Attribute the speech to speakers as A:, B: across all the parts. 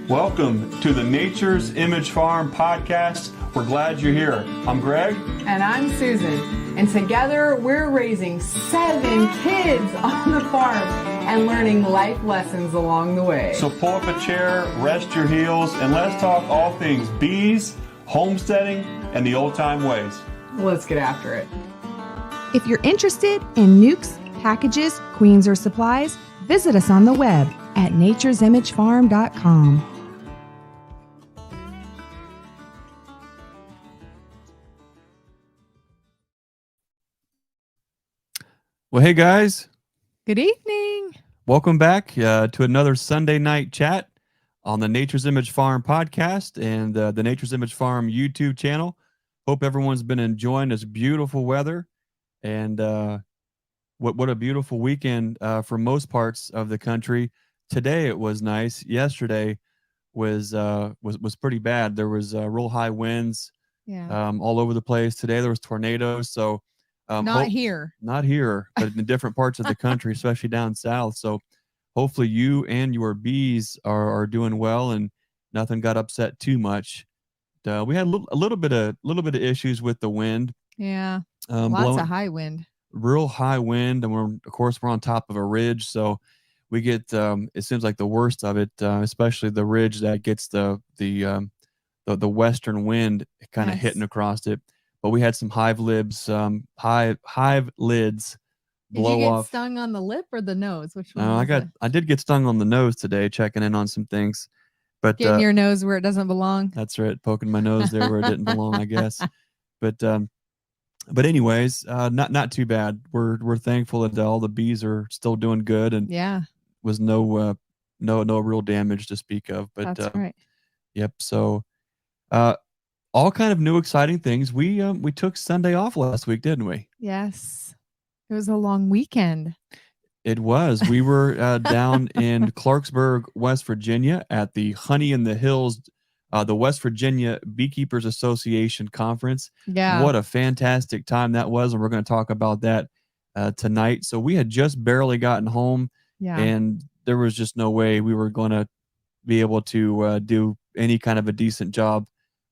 A: Welcome to the Nature's Image Farm podcast. We're glad you're here. I'm Greg.
B: And I'm Susan. And together we're raising 7 kids on the farm and learning life lessons along the way.
A: So pull up a chair, rest your heels, and let's talk all things bees, homesteading, and the old-time ways.
B: Let's get after it.
C: If you're interested in nukes, packages, queens, or supplies, visit us on the web at nature'simagefarm.com.
A: Well, hey guys.
C: Good evening.
A: Welcome back to another Sunday night chat on the Nature's Image Farm podcast and the Nature's Image Farm YouTube channel. Hope everyone's been enjoying this beautiful weather and what a beautiful weekend for most parts of the country. Today it was nice. Yesterday was pretty bad. There was real high winds all over the place. Today there was tornadoes. So not here, but in different parts of the country, especially down south. So hopefully you and your bees are doing well and nothing got upset too much. We had a little bit of issues with the wind.
C: Yeah, lots of high wind.
A: Real high wind, and we're on top of a ridge, so we get it seems like the worst of it, especially the ridge that gets the western wind kind of hitting across it. But we had some hive lids blow
C: Did you get
A: off.
C: Stung on the lip or the nose? Which one?
A: I did get stung on the nose today, checking in on some things. But
C: getting your nose where it doesn't belong.
A: That's right, poking my nose there where it didn't belong, I guess. But anyways, not too bad. We're thankful that all the bees are still doing good, and was no real damage to speak of. But
C: that's right.
A: Yep. So all kind of new exciting things. We took Sunday off last week, didn't we?
C: Yes. It was a long weekend.
A: It was. We were down in Clarksburg, West Virginia at the Honey in the Hills, the West Virginia Beekeepers Association Conference.
C: Yeah.
A: What a fantastic time that was. And we're going to talk about that tonight. So we had just barely gotten home and there was just no way we were going to be able to do any kind of a decent job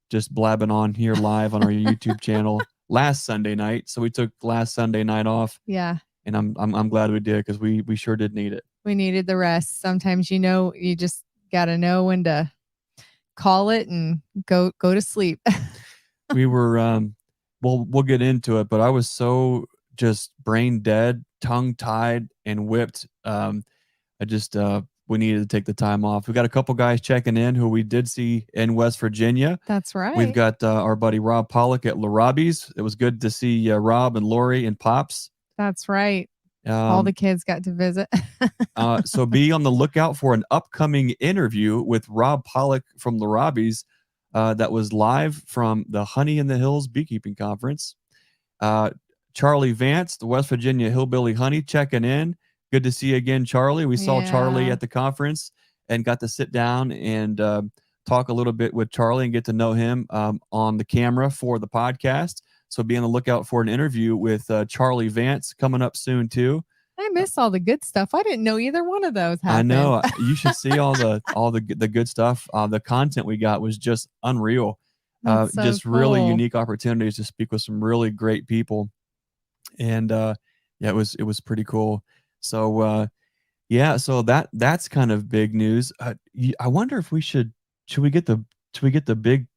A: just blabbing on here live on our YouTube channel last Sunday night. So we took last Sunday night off.
C: Yeah.
A: And I'm glad we did, because we sure did need it.
C: We needed the rest. Sometimes, you just got to know when to call it and go to sleep.
A: We were, we'll get into it, but I was so just brain dead, tongue tied and whipped. We needed to take the time off. We got a couple guys checking in who we did see in West Virginia.
C: That's right.
A: We've got our buddy Rob Pollock at Robbie's. It was good to see Rob and Lori and Pops.
C: That's right. All the kids got to visit.
A: So be on the lookout for an upcoming interview with Rob Pollock from the Robbie's that was live from the Honey in the Hills Beekeeping Conference. Charlie Vance, the West Virginia Hillbilly Honey, checking in. Good to see you again, Charlie. We saw Charlie at the conference and got to sit down and talk a little bit with Charlie and get to know him on the camera for the podcast. So be on the lookout for an interview with Charlie Vance coming up soon too.
C: I miss all the good stuff. I didn't know either one of those happened.
A: I know. You should see all the good stuff. The content we got was just unreal.
C: So
A: just
C: cool.
A: Really unique opportunities to speak with some really great people. And it was pretty cool. So so that's kind of big news. I wonder if should we get the big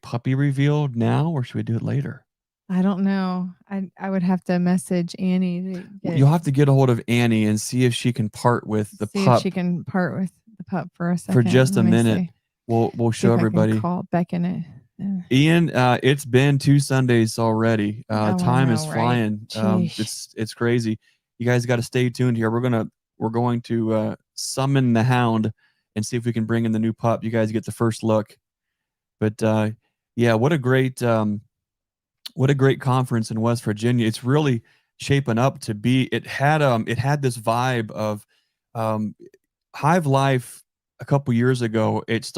A: puppy reveal now, or should we do it later?
C: I don't know. I would have to message Annie.
A: You'll have to get a hold of Annie and see if she can part with the pup.
C: If she can part with the pup for a second.
A: For just a minute. We'll show everybody.
C: Call Beckon.
A: Ian, it's been 2 Sundays already. Time is flying. It's crazy. You guys got to stay tuned here. We're going to summon the hound and see if we can bring in the new pup. You guys get the first look. But what a great conference in West Virginia. It's really shaping up to be. It had this vibe of hive life a couple years ago. It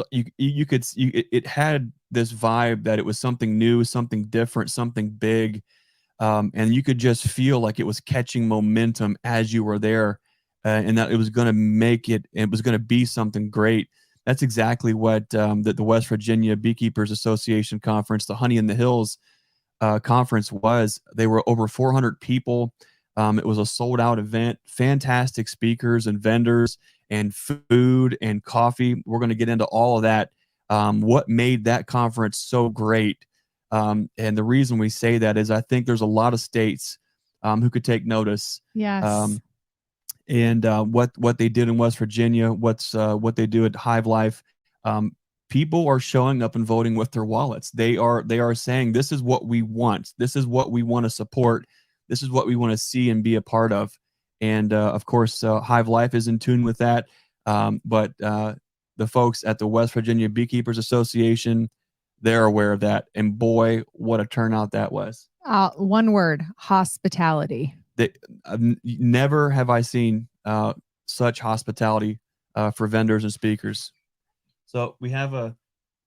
A: had this vibe that it was something new, something different, something big. And you could just feel like it was catching momentum as you were there, and that it was going to make it. It was going to be something great. that's exactly what the West Virginia Beekeepers Association conference, the Honey in the Hills conference was. They were over 400 people. It was a sold out event, fantastic speakers and vendors and food and coffee. We're going to get into all of that. What made that conference so great? And the reason we say that is I think there's a lot of states who could take notice.
C: Yes.
A: And what they did in West Virginia, what they do at Hive Life. People are showing up and voting with their wallets. They are saying, this is what we want. This is what we want to support. This is what we want to see and be a part of. And of course, Hive Life is in tune with that. But the folks at the West Virginia Beekeepers Association, they're aware of that. And boy, what a turnout that was.
C: One word: hospitality.
A: Never have I seen such hospitality for vendors and speakers. So we have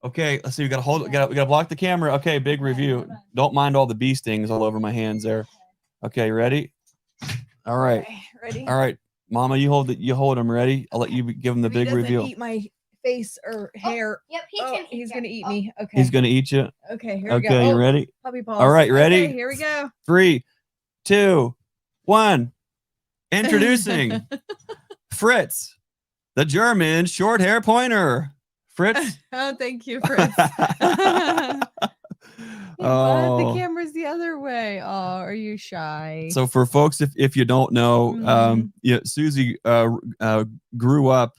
A: okay, let's see. We got to hold it. We got to block the camera. Okay, big review. Don't mind all the bee stings all over my hands there. Okay, ready? All right.
C: Okay, ready?
A: All right. Mama, you hold them. Ready? I'll let you give them the big reveal.
C: Eat my face or hair.
D: Yep,
C: He's going to eat me. Okay.
A: He's going to eat you.
C: Okay, here we go.
A: Okay, you ready?
C: Puppy paws.
A: All right, ready?
C: Okay, here we go.
A: 3, 2, 1. Introducing Fritz, the German short hair pointer. Fritz.
C: Oh, thank you, Fritz.
A: Oh,
C: the camera's the other way. Oh, are you shy?
A: so for folks, if you don't know, Susie grew up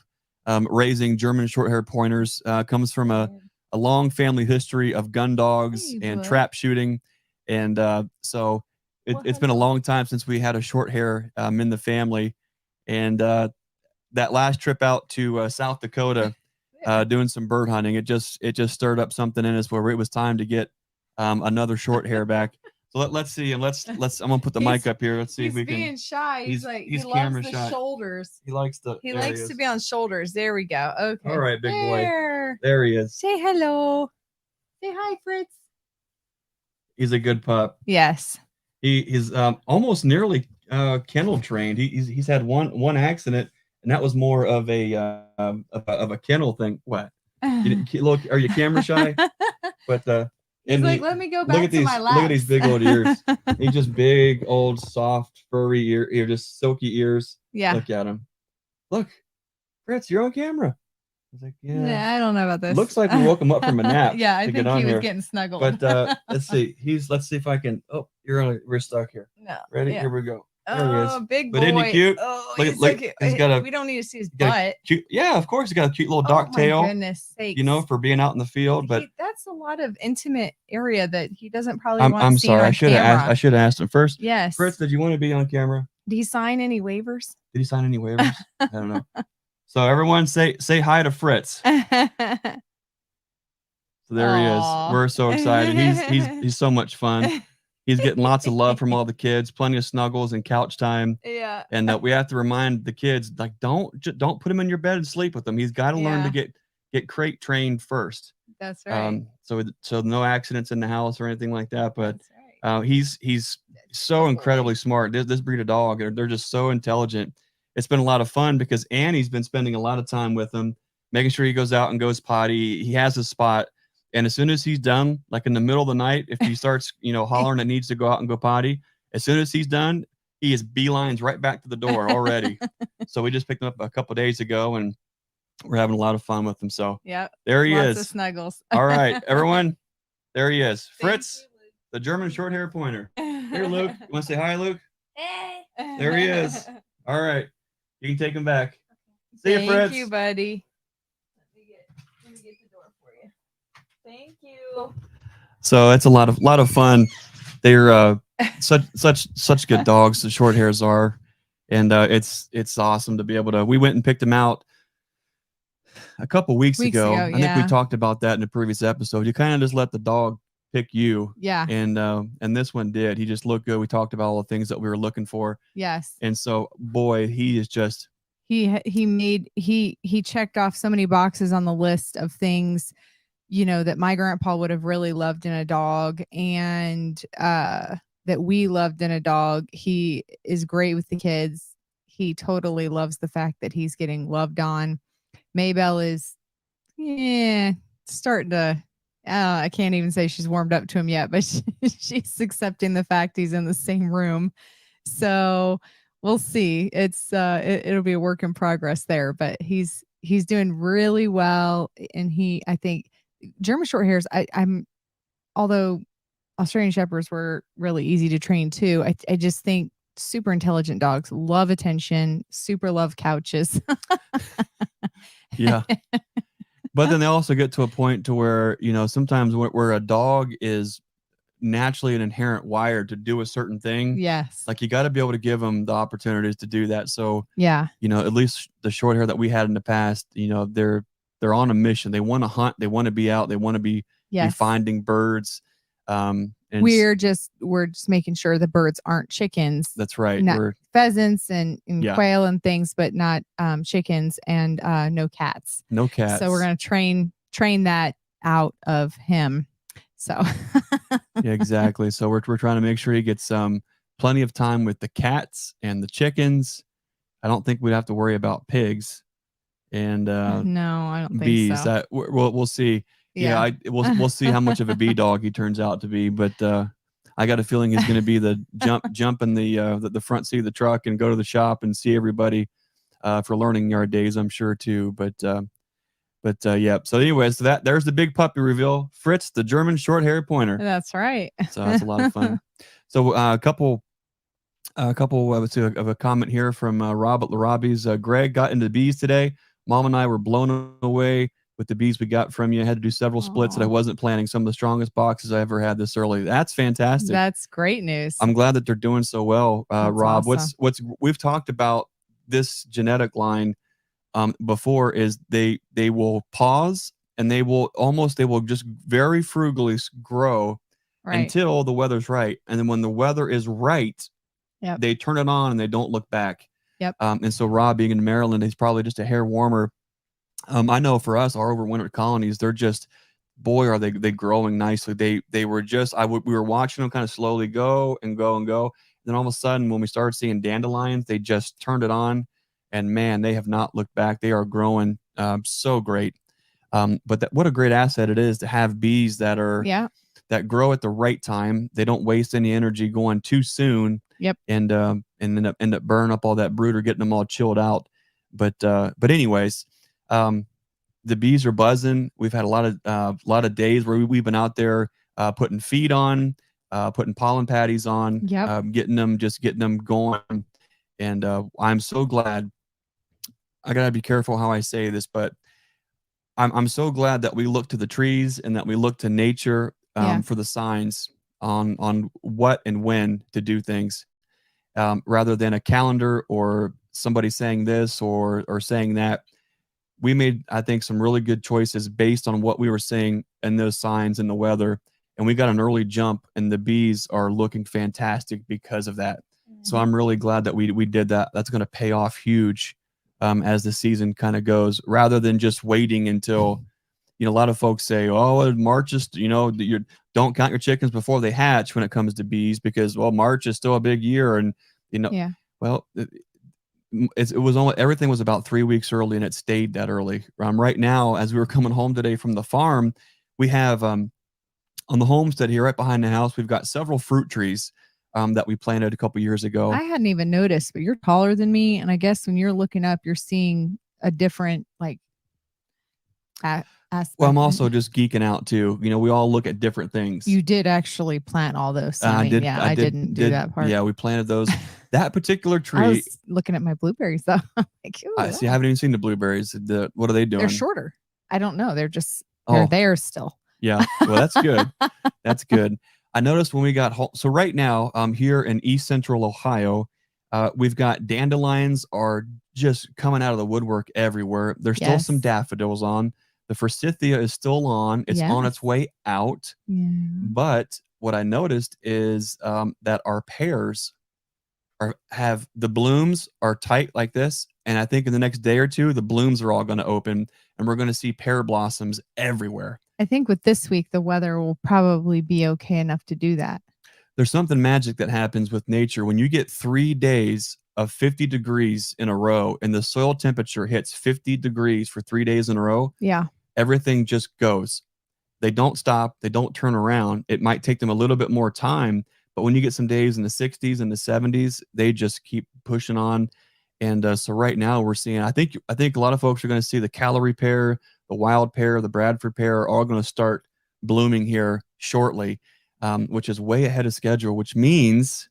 A: raising German short hair pointers. Comes from a long family history of gun dogs and trap shooting, and so it's been a long time since we had a short hair in the family. And that last trip out to South Dakota, doing some bird hunting, it just stirred up something in us where it was time to get another short hair back. So let's see, and let's I'm gonna put the mic up here. Let's see if we can.
C: He's being shy. He's he
A: camera
C: loves the
A: shy.
C: shoulders.
A: He likes
C: to be on shoulders. There we go. Okay.
A: All right, big boy. There he is.
C: Say hello. Say hi, Fritz.
A: He's a good pup.
C: Yes.
A: He's almost nearly kennel trained. He's had one accident, and that was more of a kennel thing. What? Look, are you camera shy? But
C: he's like, let me go back to my lap.
A: Look at these big old ears. He's just big, old, soft, furry ear, just silky ears.
C: Yeah.
A: Look at him. Look, Fritz, you're on camera. I was like, yeah.
C: I don't know about this.
A: Looks like we woke him up from a nap.
C: Yeah, I think he was getting snuggled.
A: But let's see. Let's see if I can. Oh, we're stuck here.
C: No.
A: Ready?
C: Yeah.
A: Here we go. There he is.
C: Big boy.
A: But isn't he cute?
C: Oh,
A: Look,
C: he's so cute.
A: he's got
C: We don't need to see his butt.
A: Cute, yeah, of course. He's got a cute little dark tail.
C: My goodness sakes.
A: For being out in the field. But
C: that's a lot of intimate area that he doesn't probably want
A: I'm
C: to see
A: sorry.
C: on
A: I should have
C: camera.
A: asked. I should have asked him first.
C: Yes.
A: Fritz, did you want to be on camera?
C: Did he sign any waivers?
A: Did he sign any waivers? I don't know. So everyone say hi to Fritz. So there he is. We're so excited. He's so much fun. He's getting lots of love from all the kids, plenty of snuggles and couch time.
C: Yeah.
A: And we have to remind the kids, like, don't put him in your bed and sleep with him. He's got to learn to get crate trained first.
C: That's right.
A: So no accidents in the house or anything like that. But he's so incredibly smart. This breed of dog, they're just so intelligent. It's been a lot of fun because Annie's been spending a lot of time with him, making sure he goes out and goes potty. He has a spot. And as soon as he's done, like in the middle of the night, if he starts, hollering and needs to go out and go potty, as soon as he's done, he is beelines right back to the door already. So we just picked him up a couple of days ago, and we're having a lot of fun with him. So there he is.
C: Lots of snuggles.
A: All right, everyone. There he is. Fritz, the German short hair pointer. Here, Luke. You want to say hi, Luke?
D: Hey.
A: There he is. All right. You can take him back. See you, Fritz.
C: Thank you, buddy. Let me get the door for you. Thank you.
A: So it's a lot of fun. They're such good dogs. The short hairs are, and it's awesome to be able to. We went and picked them out a couple weeks ago. I think we talked about that in a previous episode. You kind of just let the dog pick you.
C: Yeah.
A: And this one did. He just looked good. We talked about all the things that we were looking for.
C: Yes.
A: And so, boy, he is just.
C: He checked off so many boxes on the list of things, that my grandpa would have really loved in a dog, and that we loved in a dog. He is great with the kids. He totally loves the fact that he's getting loved on. Maybelle is Yeah, starting to. I can't even say she's warmed up to him yet, but she's accepting the fact he's in the same room. So we'll see. It'll be a work in progress there, but he's doing really well, and I think German short hairs. I'm although Australian Shepherds were really easy to train too. I just think super intelligent dogs love attention, super love couches.
A: Yeah. But then they also get to a point to where, sometimes where a dog is naturally an inherent wired to do a certain thing.
C: Yes.
A: Like you got to be able to give them the opportunities to do that. So,
C: Yeah.
A: at least the short hair that we had in the past, they're on a mission. They want to hunt. They want to be out. They want to be finding birds. And
C: we're just making sure the birds aren't chickens.
A: That's right.
C: We're pheasants and quail and things, but not chickens, and no cats.
A: No cats.
C: So we're going to train that out of him. So
A: yeah, exactly. So we're trying to make sure he gets plenty of time with the cats and the chickens. I don't think we'd have to worry about pigs and
C: no, I don't
A: bees.
C: think so.
A: We'll see. Yeah, we'll see how much of a bee dog he turns out to be. But I got a feeling he's going to be the jump in the front seat of the truck and go to the shop and see everybody for learning yard days. I'm sure too. But yeah. So anyways, there's the big puppy reveal. Fritz, the German short hair pointer.
C: That's right.
A: So that's a lot of fun. So a couple of a comment here from Rob at Robbie's. Greg got into the bees today. Mom and I were blown away with the bees we got from you. I had to do several splits that I wasn't planning. Some of the strongest boxes I ever had this early. That's fantastic.
C: That's great news.
A: I'm glad that they're doing so well. Rob,
C: awesome.
A: what's we've talked about this genetic line before is they will pause and they will just very frugally grow until the weather's right. And then when the weather is right, they turn it on and they don't look back.
C: Yep.
A: And so Rob, being in Maryland, he's probably just a hair warmer. I know for us, our overwintered colonies, they're just, boy, are they growing nicely. They were just, we were watching them kind of slowly go and go and go. And then all of a sudden, when we started seeing dandelions, they just turned it on, and man, they have not looked back. They are growing so great. But what a great asset it is to have bees that that grow at the right time. They don't waste any energy going too soon.
C: Yep.
A: And end up burning up all that brood or getting them all chilled out. But anyways. The bees are buzzing. We've had a lot of days where we've been out there putting feed on, putting pollen patties on, getting them going. And I'm so glad. I gotta be careful how I say this, but I'm so glad that we look to the trees and that we look to nature for the signs on what and when to do things, rather than a calendar or somebody saying this or saying that. We made, I think, some really good choices based on what we were seeing in those signs and the weather. And we got an early jump, and the bees are looking fantastic because of that. So I'm really glad that we did that. That's going to pay off huge as the season kind of goes, rather than just waiting until, a lot of folks say, oh, March is, you don't count your chickens before they hatch when it comes to bees because, well, March is still a big year. And, well, it was only, everything was about 3 weeks early, and it stayed that early. Right now, as we were coming home today from the farm, we have on the homestead here right behind the house, we've got several fruit trees that we planted a couple years ago.
C: I hadn't even noticed, but you're taller than me, and I guess when you're looking up, you're seeing a different aspect.
A: Well, I'm also just geeking out too. We all look at different things.
C: You did actually plant all those.
A: I
C: didn't do that part.
A: Yeah, we planted those. That particular tree.
C: I was looking at my blueberries though.
A: See, I haven't even seen the blueberries. What are they doing?
C: They're shorter. I don't know. They're there still.
A: Yeah. Well, that's good. That's good. I noticed when we got home. So right now, here in East Central Ohio, we've got dandelions are just coming out of the woodwork everywhere. There's still some daffodils on. The forsythia is still on. It's on its way out.
C: Yeah.
A: But what I noticed is that our pears have the blooms are tight like this. And I think in the next day or two, the blooms are all going to open and we're going to see pear blossoms everywhere.
C: I think with this week, the weather will probably be okay enough to do that.
A: There's something magic that happens with nature. When you get 3 days of 50 degrees in a row and the soil temperature hits 50 degrees for 3 days in a row, everything just goes. They don't stop. They don't turn around. It might take them a little bit more time, but when you get some days in the 60s and the 70s, they just keep pushing on. And so right now we're seeing, I think a lot of folks are going to see the Calorie pear, the wild pear, the Bradford pear are all going to start blooming here shortly, which is way ahead of schedule, which means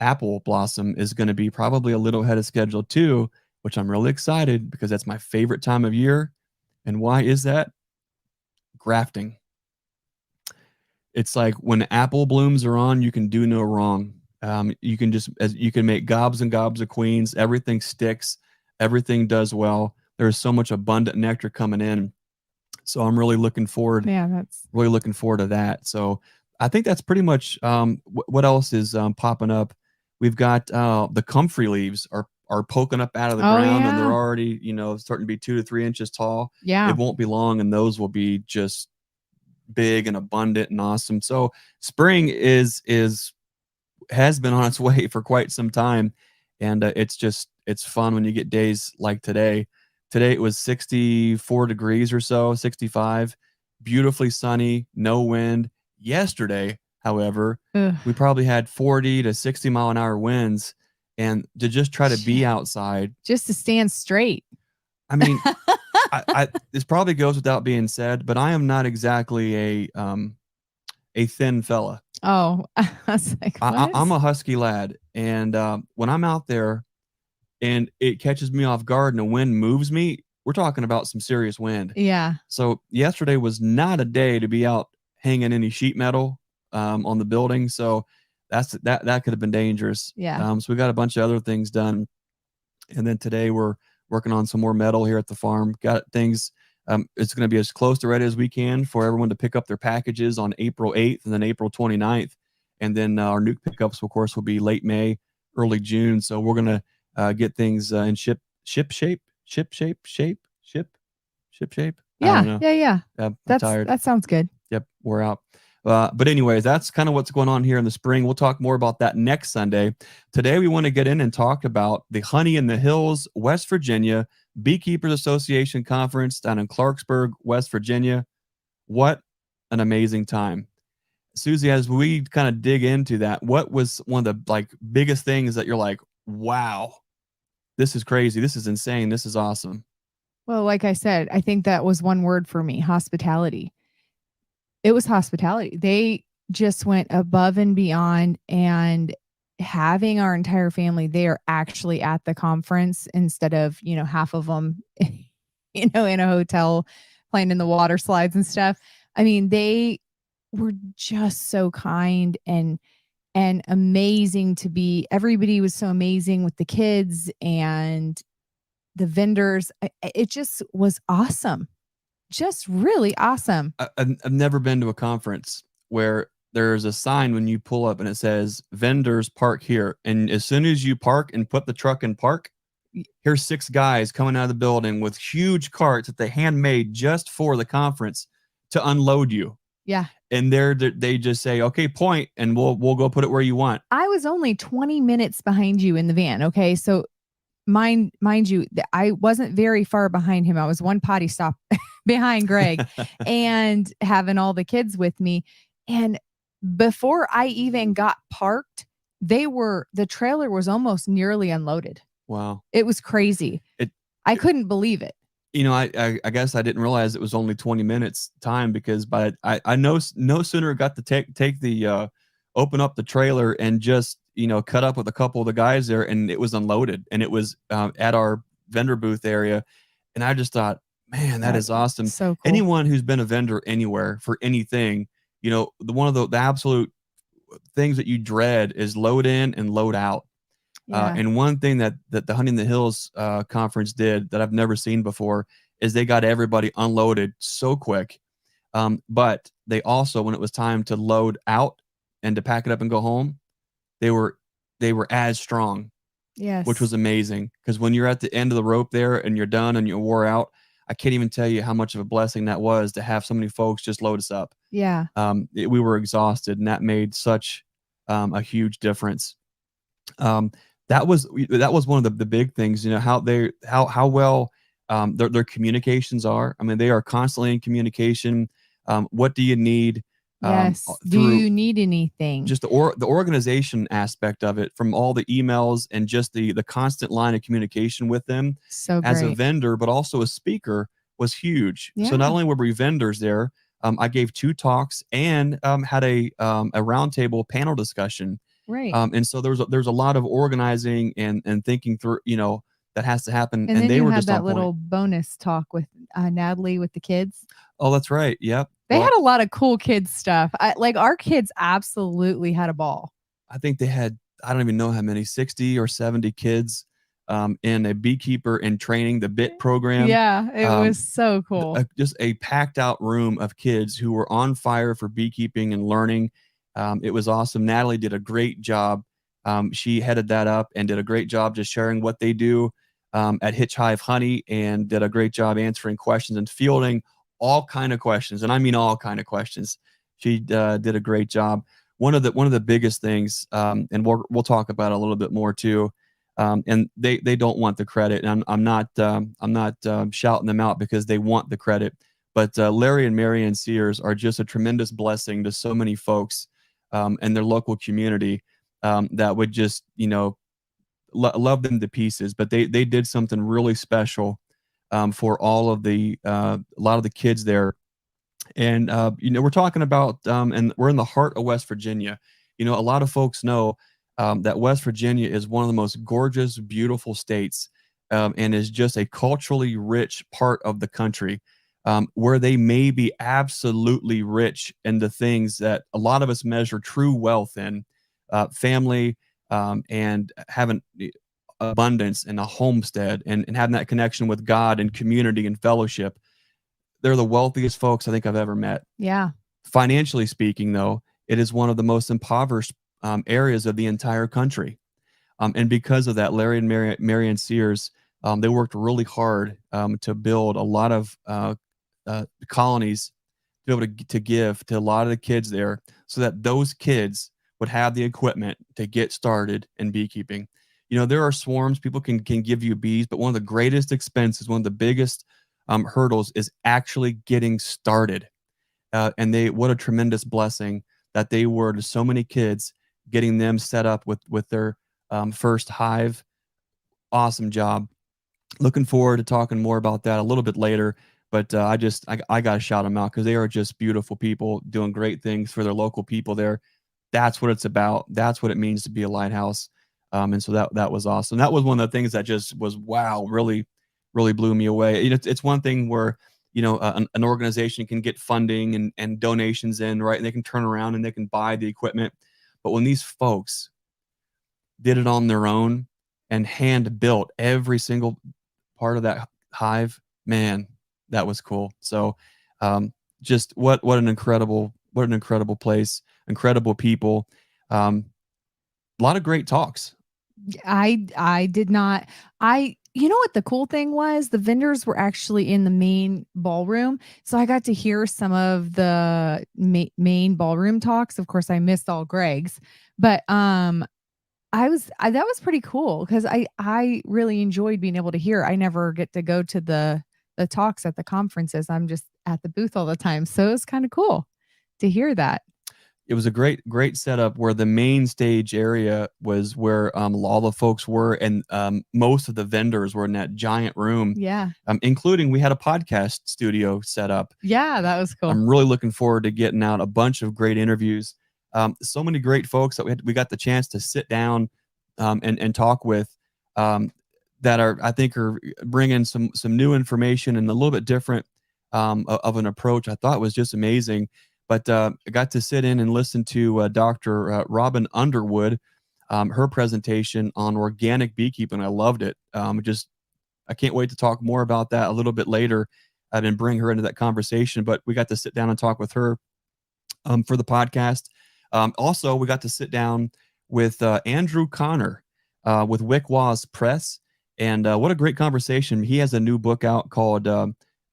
A: apple blossom is going to be probably a little ahead of schedule too, which I'm really excited because that's my favorite time of year. And why is that? Grafting. It's like when apple blooms are on, you can do no wrong. You can make gobs and gobs of queens. Everything sticks. Everything does well. There's so much abundant nectar coming in. So I'm really looking forward.
C: Yeah, that's
A: really looking forward to that. So I think that's pretty much what else is popping up. We've got the comfrey leaves are poking up out of the ground, and they're already starting to be 2 to 3 inches tall.
C: Yeah.
A: It won't be long, and those will be just big and abundant and awesome. So spring has been on its way for quite some time, and it's fun when you get days like today. Today it was 64 degrees or so, 65, beautifully sunny, no wind. Yesterday, however, we probably had 40 to 60 mile an hour winds, and to just try to be outside,
C: just to stand straight.
A: I mean, this probably goes without being said, but I am not exactly a thin fella.
C: Oh, I was like,
A: I'm a husky lad, and when I'm out there and it catches me off guard and the wind moves me, we're talking about some serious wind.
C: Yeah.
A: So yesterday was not a day to be out hanging any sheet metal on the building. So that could have been dangerous.
C: Yeah.
A: So we got a bunch of other things done, and then today we're working on some more metal here at the farm. Got things. It's going to be as close to ready as we can for everyone to pick up their packages on April 8th and then April 29th. And then our nuke pickups, of course, will be late May, early June. So we're going to get things in ship shape.
C: Yeah. Yeah.
A: I'm tired.
C: That sounds good.
A: Yep, we're out. But anyways, that's kind of what's going on here in the spring. We'll talk more about that next Sunday. Today, we want to get in and talk about the Honey in the Hills, West Virginia Beekeepers Association Conference down in Clarksburg, West Virginia. What an amazing time. Susie, as we kind of dig into that, what was one of the biggest things that you're like, wow, this is crazy. This is insane. This is awesome.
C: Well, like I said, I think that was one word for me, hospitality. It was hospitality. They just went above and beyond, and having our entire family there actually at the conference instead of, half of them, in a hotel playing in the water slides and stuff. I mean, they were just so kind and amazing to be. Everybody was so amazing with the kids and the vendors. It just was awesome. Just really awesome.
A: I've never been to a conference where there's a sign when you pull up and it says vendors park here. And as soon as you park and put the truck in park, here's 6 guys coming out of the building with huge carts that they handmade just for the conference to unload you.
C: Yeah.
A: And they just say, okay, point, and we'll go put it where you want.
C: I was only 20 minutes behind you in the van. Okay. So mind you, I wasn't very far behind him. I was one potty stop behind Greg and having all the kids with me. And before I even got parked, the trailer was almost nearly unloaded.
A: Wow.
C: It was crazy. I couldn't believe it.
A: I guess I didn't realize it was only 20 minutes time, because I no sooner got to take the open up the trailer and just cut up with a couple of the guys there, and it was unloaded, and it was at our vendor booth area, and I just thought, man, that is awesome.
C: So cool.
A: Anyone who's been a vendor anywhere for anything, one of the absolute things that you dread is load in and load out.
C: Yeah.
A: And one thing that the Honey in the Hills conference did that I've never seen before is they got everybody unloaded so quick. But they also, when it was time to load out and to pack it up and go home, they were as strong.
C: Yes.
A: Which was amazing, because when you're at the end of the rope there and you're done and you wore out, I can't even tell you how much of a blessing that was to have so many folks just load us up.
C: Yeah.
A: We were exhausted, and that made such a huge difference. That was one of the big things, how well their communications are. I mean, they are constantly in communication. What do you need?
C: Yes. Do
A: Through
C: you need anything?
A: just the organization aspect of it, from all the emails and just the constant line of communication with them
C: So
A: as a
C: great.
A: vendor, but also a speaker, was huge. So not
C: Yeah.
A: only were we vendors there, I gave 2 talks and had a roundtable panel discussion.
C: Right.
A: And so there's a lot of organizing and thinking through, that has to happen.
C: And
A: And
C: then
A: they
C: you
A: were
C: had
A: just on
C: that
A: point.
C: little bonus talk with Natalie with the kids.
A: Oh, that's right. Yep.
C: They
A: Well,
C: had a lot of cool kids stuff. Like our kids absolutely had a ball.
A: I think they had, I don't even know how many, 60 or 70 kids in a beekeeper in training, the BIT program.
C: Yeah, it was so cool.
A: Just a packed out room of kids who were on fire for beekeeping and learning. It was awesome. Natalie did a great job. She headed that up and did a great job just sharing what they do at Hitch Hive Honey, and did a great job answering questions and fielding all kind of questions. And I mean all kind of questions. She did a great job. One of the biggest things, and we'll talk about it a little bit more too. And they don't want the credit, and I'm not shouting them out because they want the credit. But Larry and Marianne Sears are just a tremendous blessing to so many folks in their local community that would just love them to pieces. But they did something really special for all of a lot of the kids there. And we're talking about and we're in the heart of West Virginia. A lot of folks know that West Virginia is one of the most gorgeous, beautiful states, and is just a culturally rich part of the country, where they may be absolutely rich in the things that a lot of us measure true wealth in, family, and having abundance and a homestead, and having that connection with God and community and fellowship. They're the wealthiest folks I think I've ever met.
C: Yeah.
A: Financially speaking, though, it is one of the most impoverished areas of the entire country. And because of that, Larry and Marianne Sears, they worked really hard to build a lot of colonies to be able to give to a lot of the kids there, so that those kids would have the equipment to get started in beekeeping. There are swarms, people can give you bees, but one of the greatest expenses, one of the biggest hurdles, is actually getting started. And what a tremendous blessing that they were to so many kids, getting them set up with their first hive. Awesome job. Looking forward to talking more about that a little bit later. But I got to shout them out because they are just beautiful people doing great things for their local people there. That's what it's about. That's what it means to be a lighthouse. And so that was awesome. That was one of the things that just was, wow, really, really blew me away. It's one thing where an organization can get funding and donations in, right, and they can turn around and they can buy the equipment. But when these folks did it on their own and hand built every single part of that hive, man, that was cool. So just what an incredible place, incredible people, a lot of great talks.
C: I did not. You know what the cool thing was? The vendors were actually in the main ballroom. So I got to hear some of the main ballroom talks. Of course, I missed all Greg's, but that was pretty cool because I really enjoyed being able to hear. I never get to go to the talks at the conferences. I'm just at the booth all the time. So it was kind of cool to hear that.
A: It was a great setup where the main stage area was where all the folks were, and most of the vendors were in that giant room.
C: Yeah.
A: Including, we had a podcast studio set up.
C: Yeah, that was cool.
A: I'm really looking forward to getting out a bunch of great interviews. So many great folks that we got the chance to sit down and talk with, that I think are bringing some new information and a little bit different of an approach. I thought was just amazing. But I got to sit in and listen to Dr. Robin Underwood, her presentation on organic beekeeping. I loved it. I can't wait to talk more about that a little bit later and bring her into that conversation. But we got to sit down and talk with her for the podcast. Also, we got to sit down with Andrew Connor with Wickwaz Press. And what a great conversation. He has a new book out called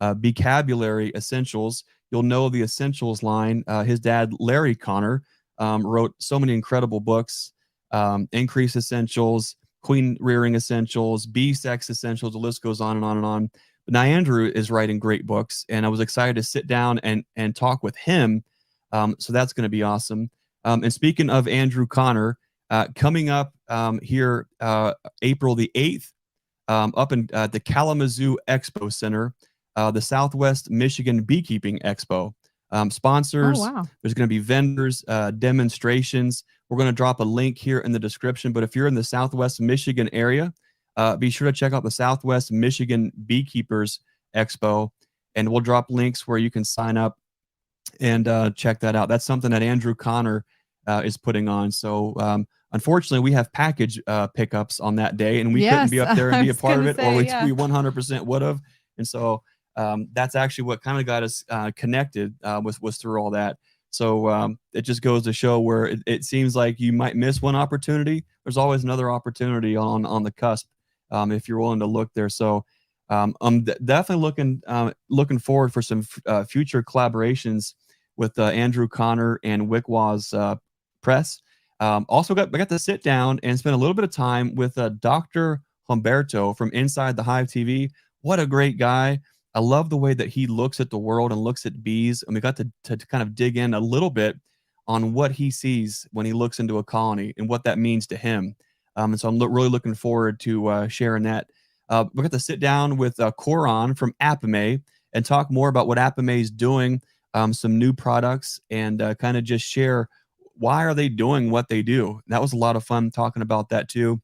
A: Beecabulary Essentials. You'll know the Essentials line. His dad, Larry Connor, wrote so many incredible books, Increase Essentials, Queen Rearing Essentials, Bee Sex Essentials. The list goes on and on and on. But now Andrew is writing great books, and I was excited to sit down and talk with him. So that's going to be awesome. And speaking of Andrew Connor, coming up here April the 8th, up in the Kalamazoo Expo Center, the Southwest Michigan Beekeeping Expo. Sponsors,
C: Oh, wow.
A: there's going to be vendors, demonstrations. We're going to drop a link here in the description. But if you're in the Southwest Michigan area, be sure to check out the Southwest Michigan Beekeepers Expo, and we'll drop links where you can sign up and check that out. That's something that Andrew Connor is putting on. So unfortunately, we have package pickups on that day, and we couldn't be up there and be a part of it, or we 100% would have. And so that's actually what kind of got us connected was through all that. So it just goes to show where it seems like you might miss one opportunity. There's always another opportunity on the cusp if you're willing to look there. So I'm definitely looking forward for some future collaborations with Andrew Connor and Wickwaz Press. Also I got to sit down and spend a little bit of time with Dr. Humberto from Inside the Hive TV. What a great guy. I love the way that he looks at the world and looks at bees. And we got to kind of dig in a little bit on what he sees when he looks into a colony and what that means to him. And so I'm really looking forward to sharing that. We got to sit down with Coron from Apame and talk more about what Apame is doing, some new products, and kind of just share why are they doing what they do. That was a lot of fun talking about that too.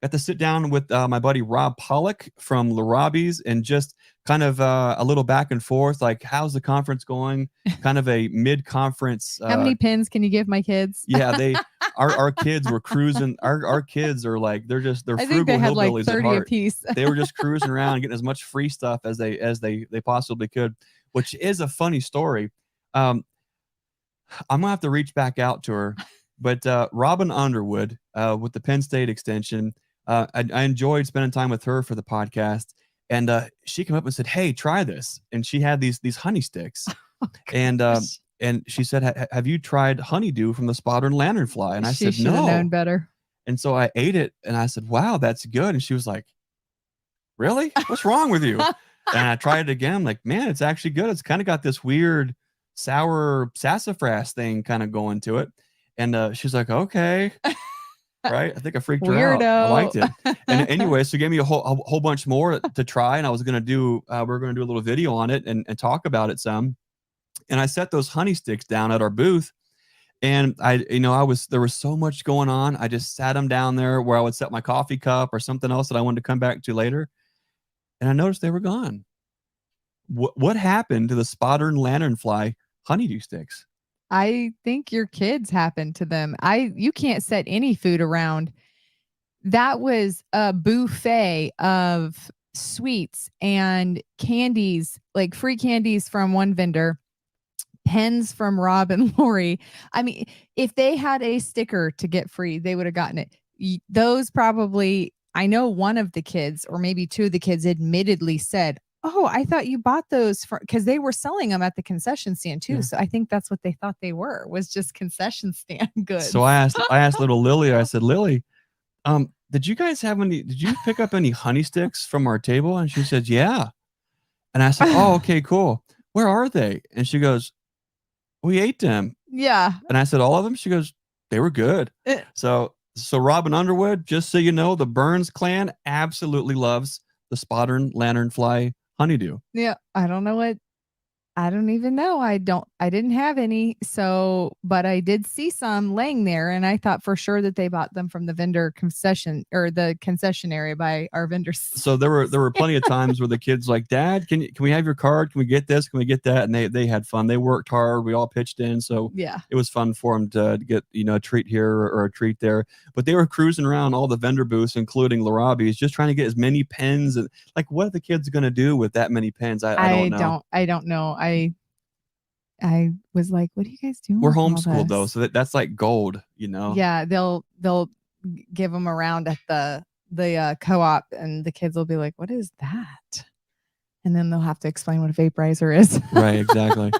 A: Got to sit down with my buddy Rob Pollock from Larabi's and just kind of a little back and forth, like how's the conference going? Kind of a mid-conference.
C: How many pins can you give my kids?
A: Yeah, our kids were cruising. Our kids are like they're
C: I think
A: frugal
C: they had
A: hillbillies
C: like
A: at
C: 30
A: heart.
C: apiece.
A: They were just cruising around, getting as much free stuff as they possibly could, which is a funny story. I'm gonna have to reach back out to her, but Robin Underwood with the Penn State Extension. I enjoyed spending time with her for the podcast, and she came up and said, "Hey, try this." And she had these honey sticks, and she said, "Have you tried honeydew from the spotted lanternfly?" And I
C: She
A: said,
C: should have
A: "No."
C: known better.
A: And so I ate it, and I said, "Wow, that's good." And she was like, "Really? What's wrong with you?" And I tried it again. I'm like, "Man, it's actually good. It's kind of got this weird sour sassafras thing kind of going to it." And she's like, "Okay." Right? I think I freaked her out. I liked it. And anyway, so gave me a whole bunch more to try, and I was gonna do we're gonna do a little video on it and talk about it some. And I set those honey sticks down at our booth, and there was so much going on. I just sat them down there where I would set my coffee cup or something else that I wanted to come back to later, and I noticed they were gone. What happened to the spotted lanternfly honeydew sticks?
C: I think your kids happened to them. You can't set any food around. That was a buffet of sweets and candies, like free candies from one vendor, pens from Rob and Lori. I mean, if they had a sticker to get free, they would have gotten it. Those probably, I know one of the kids, or maybe two of the kids, admittedly said, "Oh, I thought you bought those because they were selling them at the concession stand too." Yeah. So I think that's what they thought they was just concession stand goods.
A: So I asked little Lily, I said, "Lily, did you pick up any honey sticks from our table?" And she said, "Yeah." And I said, "Oh, okay, cool. Where are they?" And she goes, "We ate them."
C: Yeah.
A: And I said, "All of them?" She goes, "They were good." So Robin Underwood, just so you know, the Burns clan absolutely loves the spotted lanternfly honeydew.
C: Yeah. I don't even know. I didn't have any. So, but I did see some laying there, and I thought for sure that they bought them from the vendor concession or the concession area by our vendors.
A: So there were plenty of times where the kids like, "Dad, can we have your card? Can we get this? Can we get that?" And they had fun. They worked hard. We all pitched in. So
C: yeah,
A: it was fun for them to get, a treat here or a treat there. But they were cruising around all the vendor booths, including Larabi's, just trying to get as many pens. And like, what are the kids going to do with that many pens? I don't know.
C: I don't know. I was like, "What are you guys doing?"
A: We're homeschooled though, so that's like gold,
C: Yeah, they'll give them around at the co-op, and the kids will be like, "What is that?" And then they'll have to explain what a vaporizer is.
A: Right, exactly.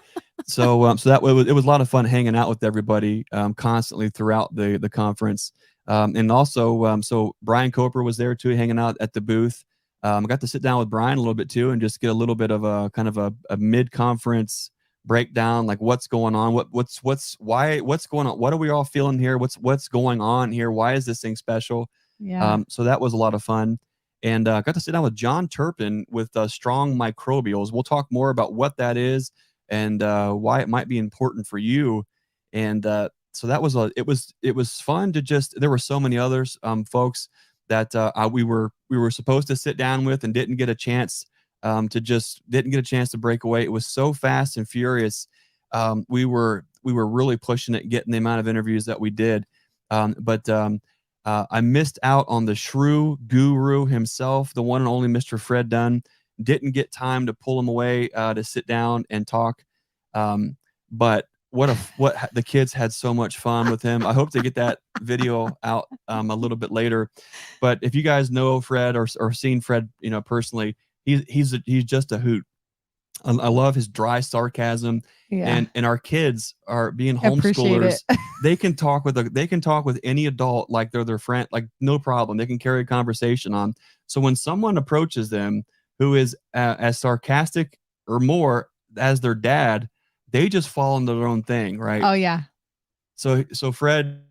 A: So it was a lot of fun hanging out with everybody constantly throughout the conference, and also so Brian Coper was there too, hanging out at the booth. I got to sit down with Brian a little bit too, and just get a little bit of a kind of a mid-conference breakdown, like what's going on, what's going on, what are we all feeling here, what's going on here, why is this thing special?
C: Yeah.
A: So that was a lot of fun. And got to sit down with John Turpin with Strong Microbials. We'll talk more about what that is and why it might be important for you. And so that was it was fun to just, there were so many others folks that we were supposed to sit down with and didn't get a chance to break away. It was so fast and furious. We were really pushing it, getting the amount of interviews that we did. But I missed out on the shrew guru himself, the one and only Mr. Fred Dunn. Didn't get time to pull him away to sit down and talk. But the kids had so much fun with him. I hope to get that video out a little bit later. But if you guys know Fred or seen Fred, personally, he's just a hoot. I love his dry sarcasm.
C: Yeah.
A: And our kids are being
C: Appreciate
A: homeschoolers.
C: it.
A: They can talk with any adult like they're their friend, like no problem. They can carry a conversation on. So when someone approaches them who is as sarcastic or more as their dad, they just fall into their own thing, right?
C: Oh yeah.
A: So Fred,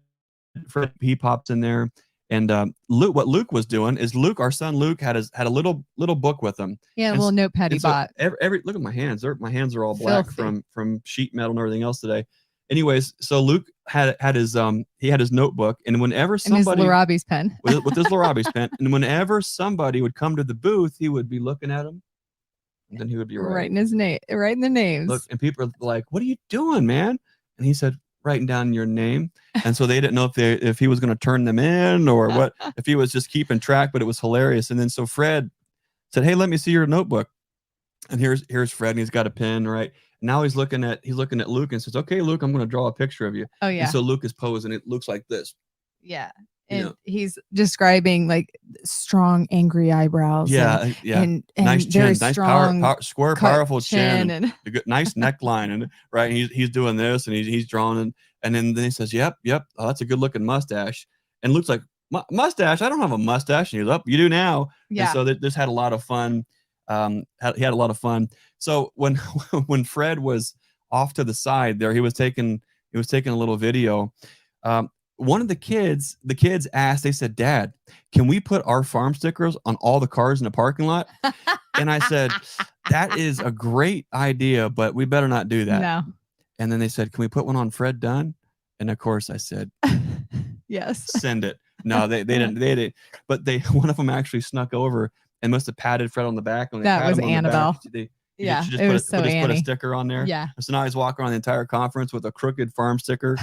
A: he pops in there, and Luke. What Luke was doing is our son Luke had a little book with him.
C: Yeah, a little notepad he bought.
A: Every look at my hands. My hands are all black
C: Filthy.
A: from sheet metal and everything else today. Anyways, so Luke had his notebook, and whenever somebody
C: his Larabi's pen
A: with his Larabi's pen, and whenever somebody would come to the booth, he would be looking at him, and then he would be
C: writing the names.
A: Look, and people are like, "What are you doing, man?" And he said, "Writing down your name." And so they didn't know if he was going to turn them in or what, if he was just keeping track. But it was hilarious. And then so Fred said, "Hey, let me see your notebook." And here's Fred, and he's got a pen, right? Now he's looking at Luke and says, "Okay, Luke, I'm going to draw a picture of you."
C: Oh yeah.
A: And so Luke is posing. It looks like this.
C: Yeah. And he's describing like strong, angry eyebrows.
A: Yeah,
C: and
A: nice
C: very
A: chin, nice
C: strong,
A: square, powerful chin,
C: and
A: a good, nice neckline, and right. He's doing this, and he's drawing, and then he says, "Yep, oh, that's a good looking mustache." And Luke's like, "Mustache? I don't have a mustache." And he's up, "You do now."
C: Yeah.
A: And so this had a lot of fun. He had a lot of fun. So when Fred was off to the side there, he was taking a little video. One of the kids asked, they said, "Dad, can we put our farm stickers on all the cars in the parking lot?" And I said, "That is a great idea, but we better not do that."
C: No.
A: And then they said, "Can we put one on Fred Dunn?" And of course I said,
C: yes.
A: Send it. No, they didn't. But one of them actually snuck over and must have patted Fred on the back. When they
C: that was Annabelle.
A: Yeah,
C: it was so
A: put
C: Annie.
A: a sticker on there.
C: Yeah.
A: So now he's walking around the entire conference with a crooked farm sticker.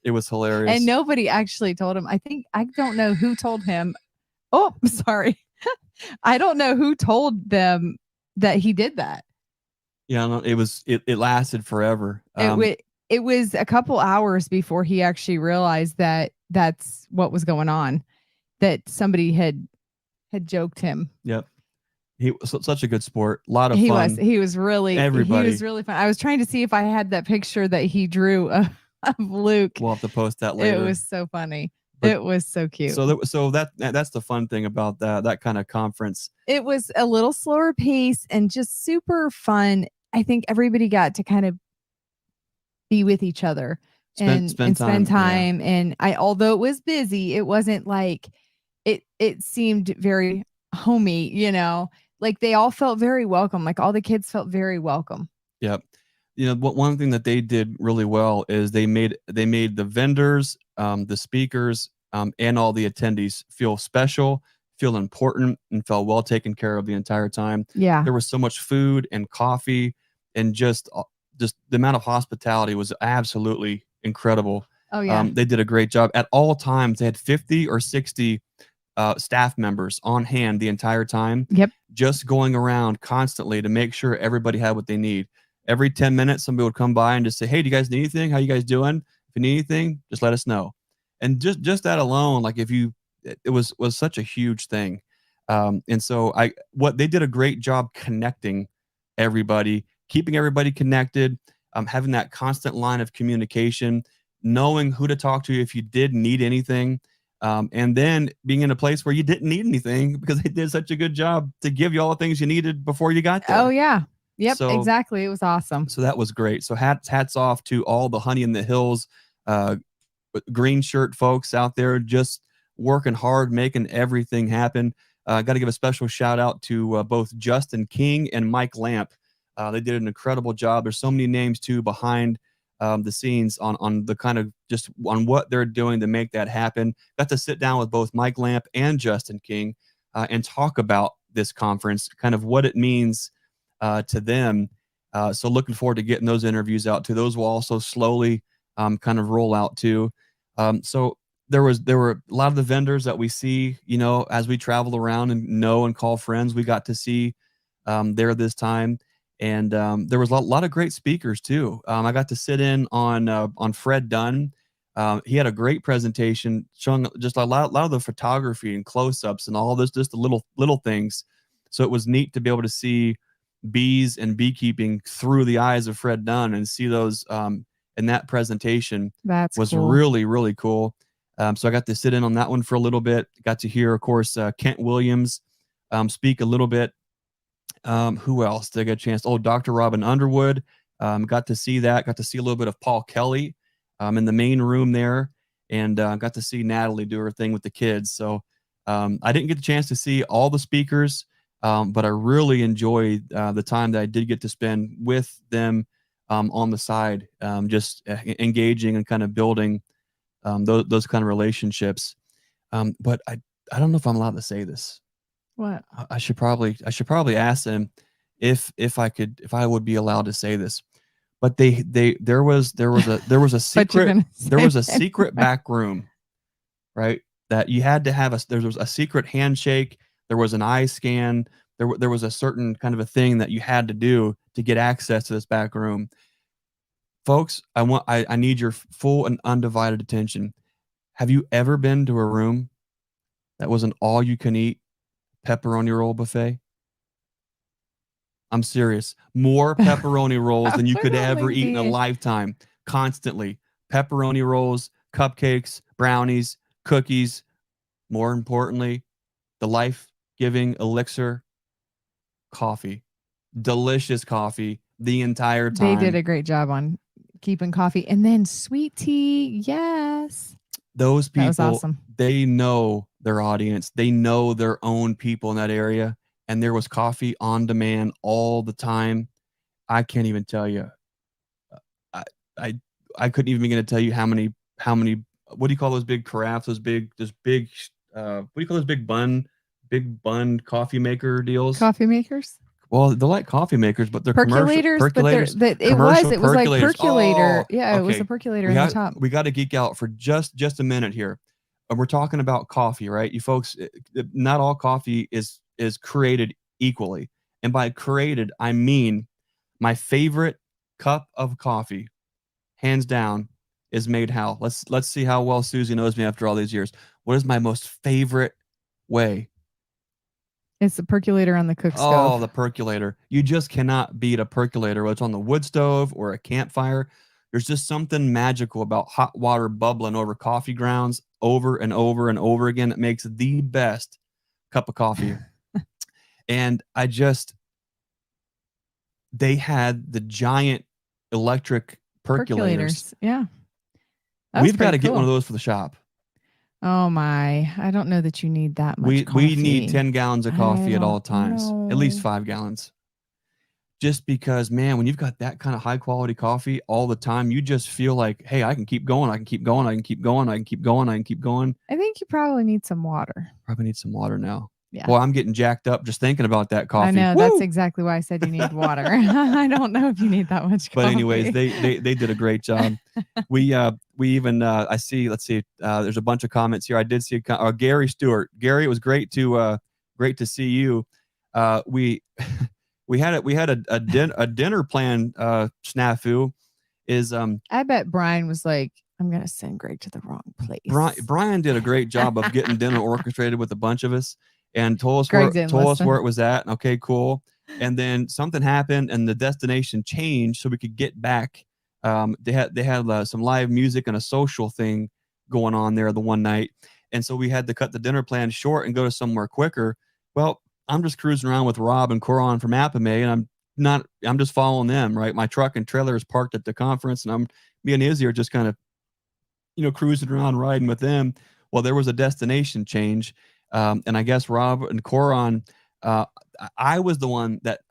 A: It was hilarious.
C: And nobody actually told him. I don't know who told him. Oh, sorry. I don't know who told them that he did that.
A: Yeah, no, it lasted forever.
C: It was a couple hours before he actually realized that that's what was going on, that somebody had joked him.
A: Yep. He was such a good sport. A lot of fun.
C: He was really fun. I was trying to see if I had that picture that he drew of Luke.
A: We'll have to post that later.
C: It was so funny. But it was so cute.
A: So that's the fun thing about that kind of conference.
C: It was a little slower pace and just super fun. I think everybody got to kind of be with each other and spend time. Yeah. And although it was busy, it wasn't like it seemed very homey, like they all felt very welcome. Like all the kids felt very welcome.
A: Yep. One thing that they did really well is they made the vendors, the speakers, and all the attendees feel special, feel important, and felt well taken care of the entire time.
C: Yeah.
A: There was so much food and coffee, and just the amount of hospitality was absolutely incredible.
C: Oh yeah.
A: They did a great job. At all times, they had 50 or 60 staff members on hand the entire time.
C: Yep.
A: Just going around constantly to make sure everybody had what they need. Every 10 minutes, somebody would come by and just say, "Hey, do you guys need anything? How you guys doing? If you need anything, just let us know." And just that alone, like it was such a huge thing. And so they did a great job connecting everybody, keeping everybody connected, having that constant line of communication, knowing who to talk to if you did need anything. And then being in a place where you didn't need anything because they did such a good job to give you all the things you needed before you got there.
C: Oh yeah. Yep,
A: So,
C: exactly. It was awesome.
A: So that was great. So hats off to all the Honey in the Hills green shirt folks out there just working hard, making everything happen. Got to give a special shout out to both Justin King and Mike Lamp. They did an incredible job. There's so many names too behind the scenes on the kind of just on what they're doing to make that happen. Got to sit down with both Mike Lamp and Justin King and talk about this conference, kind of what it means to them. So looking forward to getting those interviews out too. Those will also slowly kind of roll out too. So there were a lot of the vendors that we see, as we travel around and know and call friends. We got to see there this time, and there was a lot of great speakers too. I got to sit in on Fred Dunn. He had a great presentation showing just a lot of the photography and close-ups and all this, just the little things. So it was neat to be able to see bees and beekeeping through the eyes of Fred Dunn and see those in that presentation.
C: That's
A: was
C: cool.
A: really, really cool. So I got to sit in on that one for a little bit. Got to hear, of course, Kent Williams speak a little bit. Who else did I get a chance? Oh, Dr. Robin Underwood. Got to see that. Got to see a little bit of Paul Kelly in the main room there. And got to see Natalie do her thing with the kids. So I didn't get the chance to see all the speakers, but I really enjoyed the time that I did get to spend with them on the side, just engaging and kind of building those kind of relationships. But I don't know if I'm allowed to say this.
C: What?
A: I should probably ask them if I would be allowed to say this. But there was a secret back room, right? That you had to have there was a secret handshake. There was an eye scan. There was a certain kind of a thing that you had to do to get access to this back room. Folks, I need your full and undivided attention. Have you ever been to a room that was an all-you-can-eat pepperoni roll buffet? I'm serious. More pepperoni rolls than you could ever eat in a lifetime. Constantly. Pepperoni rolls, cupcakes, brownies, cookies. More importantly, the life-giving elixir, coffee. Delicious coffee the entire time.
C: They did a great job on keeping coffee. And then sweet tea. Yes.
A: Those people,
C: that was awesome.
A: They know their audience. They know their own people in that area. And there was coffee on demand all the time. I can't even tell you. I couldn't even begin to tell you how many, what do you call those big carafes? Those big, what do you call those big bun coffee maker deals?
C: Coffee makers?
A: Well, they're like coffee makers, but they're
C: percolators.
A: Percolators.
C: It was like percolator.
A: Oh,
C: yeah,
A: okay.
C: It was a percolator on the top.
A: We got to geek out for just a minute here. We're talking about coffee, right? You folks, not all coffee is created equally. And by created, I mean my favorite cup of coffee, hands down, is made how? Let's see how well Susie knows me after all these years. What is my most favorite way?
C: It's the percolator on the cook stove.
A: Oh, the percolator. You just cannot beat a percolator, whether it's on the wood stove or a campfire. There's just something magical about hot water bubbling over coffee grounds over and over and over again. It makes the best cup of coffee. And they had the giant electric percolators.
C: Yeah.
A: We've got to get one of those for the shop.
C: Oh my, I don't know that you need that much coffee.
A: We need 10 gallons of coffee at all times, at least 5 gallons. Just because, man, when you've got that kind of high quality coffee all the time, you just feel like, hey, I can keep going. I can keep going. I can keep going. I can keep going. I can keep going.
C: I think you probably need some water.
A: Probably need some water now.
C: Yeah.
A: Well, I'm getting jacked up just thinking about that coffee.
C: I know.
A: Woo!
C: That's exactly why I said you need water. I don't know if you need that much coffee.
A: But anyways, they did a great job. We even I see. Let's see. There's a bunch of comments here. I did see Gary Stewart. Gary, it was great to see you. We had a dinner plan snafu.
C: I bet Brian was like, I'm gonna send Greg to the wrong place.
A: Brian did a great job of getting dinner orchestrated with a bunch of us and told us where it was at. Okay, cool. And then something happened and the destination changed so we could get back. They had some live music and a social thing going on there the one night. And so we had to cut the dinner plan short and go to somewhere quicker. Well, I'm just cruising around with Rob and Coron from Apame, and I'm just following them, right? My truck and trailer is parked at the conference, and me and Izzy are just kind of, cruising around riding with them. Well, there was a destination change. And I guess Rob and Coron, I was the one that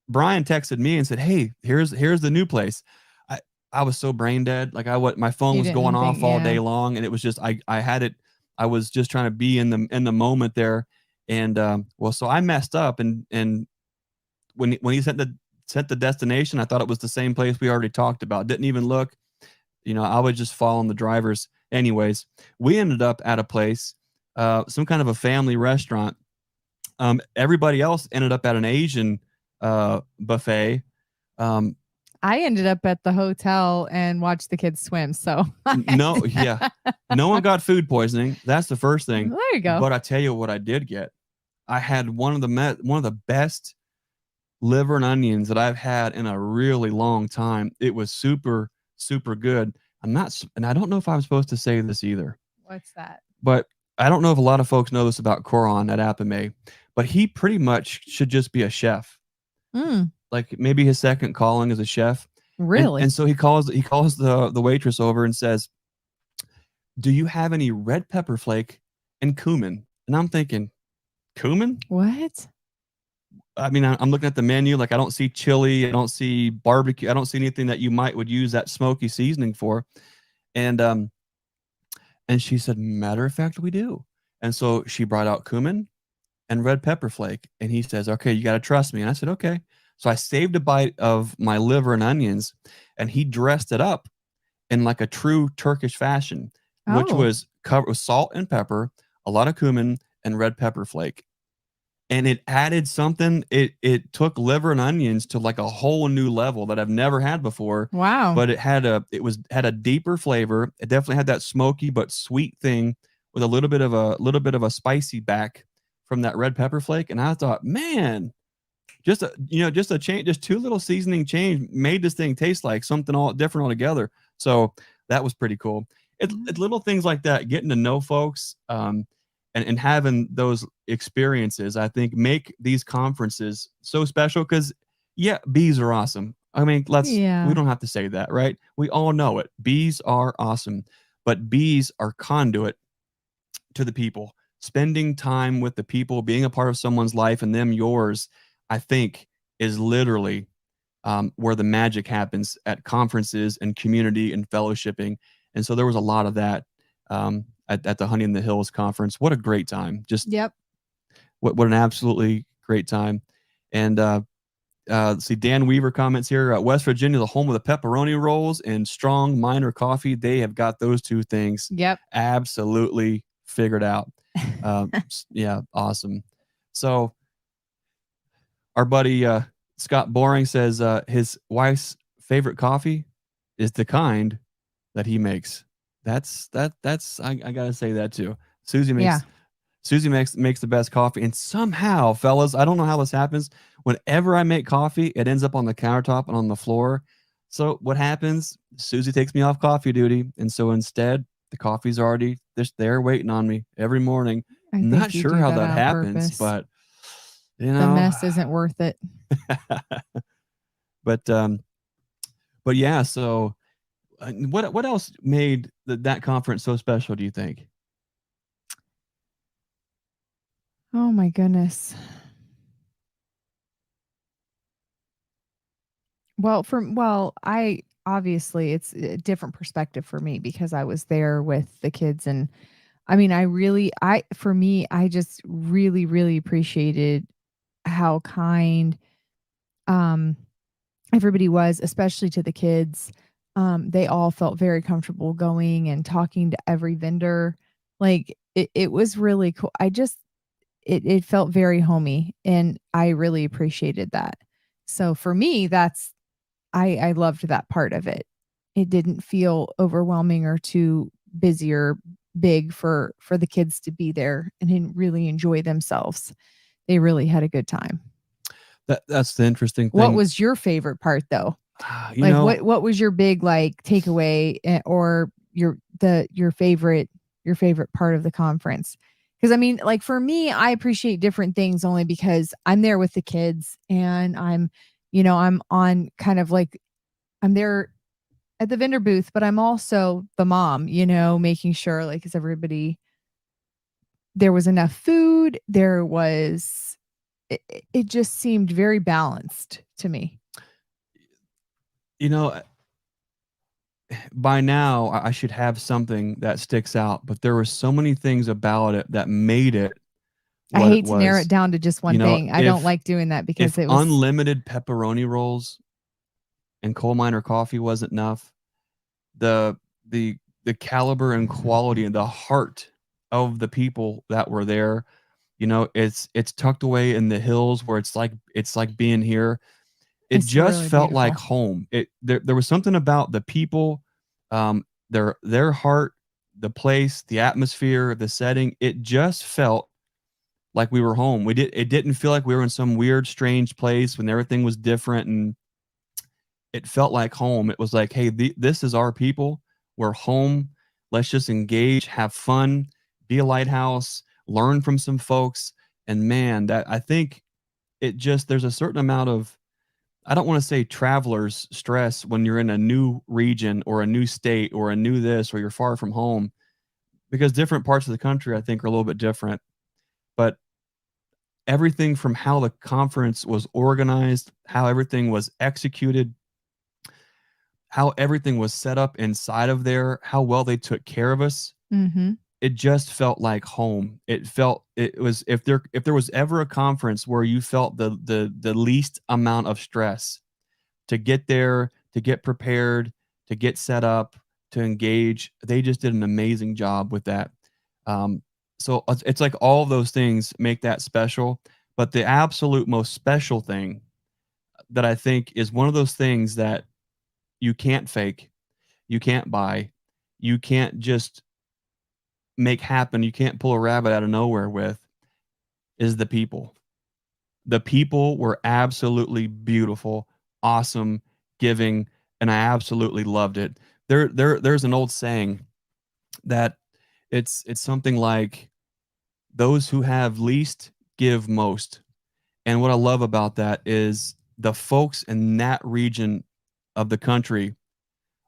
A: Brian texted me and said, "Hey, here's the new place." I was so brain dead. Like my phone was going off all day long, and it was just I had it. I was just trying to be in the moment there, and so I messed up, and when he sent the destination, I thought it was the same place we already talked about. Didn't even look. I was just following the drivers. Anyways, we ended up at a place, some kind of a family restaurant. Everybody else ended up at an Asian buffet.
C: I ended up at the hotel and watched the kids swim. So
A: no one got food poisoning. That's the first thing.
C: There you go.
A: But I tell you what I did get. I had one of the best liver and onions that I've had in a really long time. It was super, super good. And I don't know if I'm supposed to say this either.
C: What's that?
A: But I don't know if a lot of folks know this about Coron at Apame, but he pretty much should just be a chef. Like maybe his second calling is a chef.
C: Really?
A: And so he calls the waitress over and says, "Do you have any red pepper flake and cumin?" And I'm thinking, cumin?
C: What?
A: I mean, I'm looking at the menu. Like, I don't see chili. I don't see barbecue. I don't see anything that you would use that smoky seasoning for. And she said, "Matter of fact, we do." And so she brought out cumin and red pepper flake. And he says, "Okay, you got to trust me." And I said, "Okay." So I saved a bite of my liver and onions, and he dressed it up in like a true Turkish fashion, which was covered with salt and pepper, a lot of cumin, and red pepper flake. And it added something. It took liver and onions to like a whole new level that I've never had before.
C: Wow.
A: But it had a deeper flavor. It definitely had that smoky but sweet thing with a little bit of a spicy back from that red pepper flake. And I thought, man, just a change, just two little seasoning change made this thing taste like something all different altogether. So that was pretty cool. It's little things like that, getting to know folks, and having those experiences, I think, make these conferences so special. Because bees are awesome. I mean, we don't have to say that, right? We all know it. Bees are awesome, but bees are conduit to the people. Spending time with the people, being a part of someone's life and them yours, I think, is literally where the magic happens at conferences and community and fellowshipping. And so there was a lot of that at the Honey in the Hills conference. What a great time. Just what an absolutely great time. And see, Dan Weaver comments here, West Virginia, the home of the pepperoni rolls and strong minor coffee. They have got those two things absolutely figured out. Yeah, awesome. So our buddy Scott Boring says his wife's favorite coffee is the kind that he makes. That's I gotta say that too. Susie makes the best coffee. And somehow, fellas, I don't know how this happens. Whenever I make coffee, it ends up on the countertop and on the floor. So what happens? Susie takes me off coffee duty, and so instead, the coffee's already just there waiting on me every morning. I'm not sure how that happens, but
C: the mess isn't worth it.
A: But yeah. So what else made that conference so special, do you think?
C: Oh my goodness. Well, I obviously it's a different perspective for me because I was there with the kids, and I mean, I just really, really appreciated how kind everybody was, especially to the kids. They all felt very comfortable going and talking to every vendor. Like it was really cool. It felt very homey, and I really appreciated that. So for me, I loved that part of it. It didn't feel overwhelming or too busy or big for the kids to be there and really enjoy themselves. They really had a good time.
A: That's the interesting thing.
C: What was your favorite part though? What was your big takeaway or your your favorite part of the conference? Because I mean, like for me, I appreciate different things only because I'm there with the kids and I'm on kind of like I'm there at the vendor booth, but I'm also the mom, making sure like is everybody there was enough food, it just seemed very balanced to me.
A: By now I should have something that sticks out, but there were so many things about it that made it
C: I
A: what it
C: hate to narrow it
A: was.
C: down to just one thing. I don't like doing that because
A: If
C: it was
A: unlimited pepperoni rolls and coal miner coffee wasn't enough, the the the caliber and quality and the heart of the people that were there, it's tucked away in the hills where it's like being here. It
C: it's
A: just
C: really
A: felt like
C: beautiful.
A: home. There was something about the people, their heart, the place, the atmosphere, the setting. It just felt like we were home. It didn't feel like we were in some weird, strange place when everything was different, and it felt like home. It was like, hey, this is our people. We're home. Let's just engage, have fun, be a lighthouse, learn from some folks. And man, that I think there's a certain amount of, I don't want to say traveler's stress when you're in a new region or a new state or a new this or you're far from home, because different parts of the country I think are a little bit different. But everything from how the conference was organized, how everything was executed, how everything was set up inside of there, how well they took care of us,
C: Mm-hmm.
A: it just felt like home. It was, if there was ever a conference where you felt the least amount of stress to get there, to get prepared, to get set up, to engage, they just did an amazing job with that. So it's like all of those things make that special. But the absolute most special thing that I think is one of those things that you can't fake, you can't buy, you can't just make happen, you can't pull a rabbit out of nowhere with, is the people. The people were absolutely beautiful, awesome, giving, and I absolutely loved it. There's an old saying that it's something like, those who have least give most. And what I love about that is the folks in that region of the country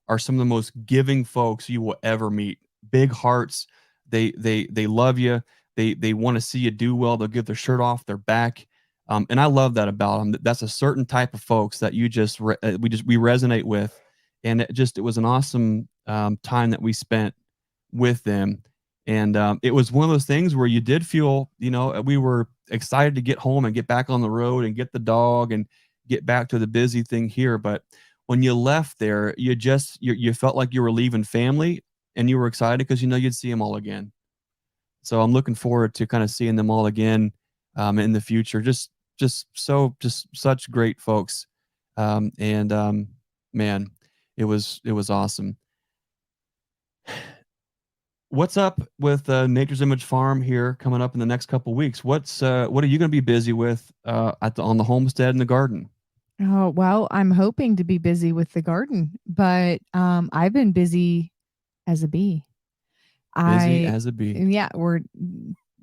A: are some of the most giving folks you will ever meet. Big hearts. They love you. They want to see you do well. They'll give their shirt off their back. And I love that about them. That's a certain type of folks that we resonate with. And it was an awesome time that we spent with them. And it was one of those things where you did feel, we were excited to get home and get back on the road and get the dog and get back to the busy thing here. But when you left there, you felt like you were leaving family, and you were excited because you'd see them all again. So I'm looking forward to kind of seeing them all again in the future. Just such great folks, and man, it was awesome. What's up with Nature's Image Farm here coming up in the next couple weeks? What are you going to be busy with on the homestead and the garden?
C: Oh, well, I'm hoping to be busy with the garden, but I've been busy as a bee.
A: Busy as a bee.
C: Yeah, we're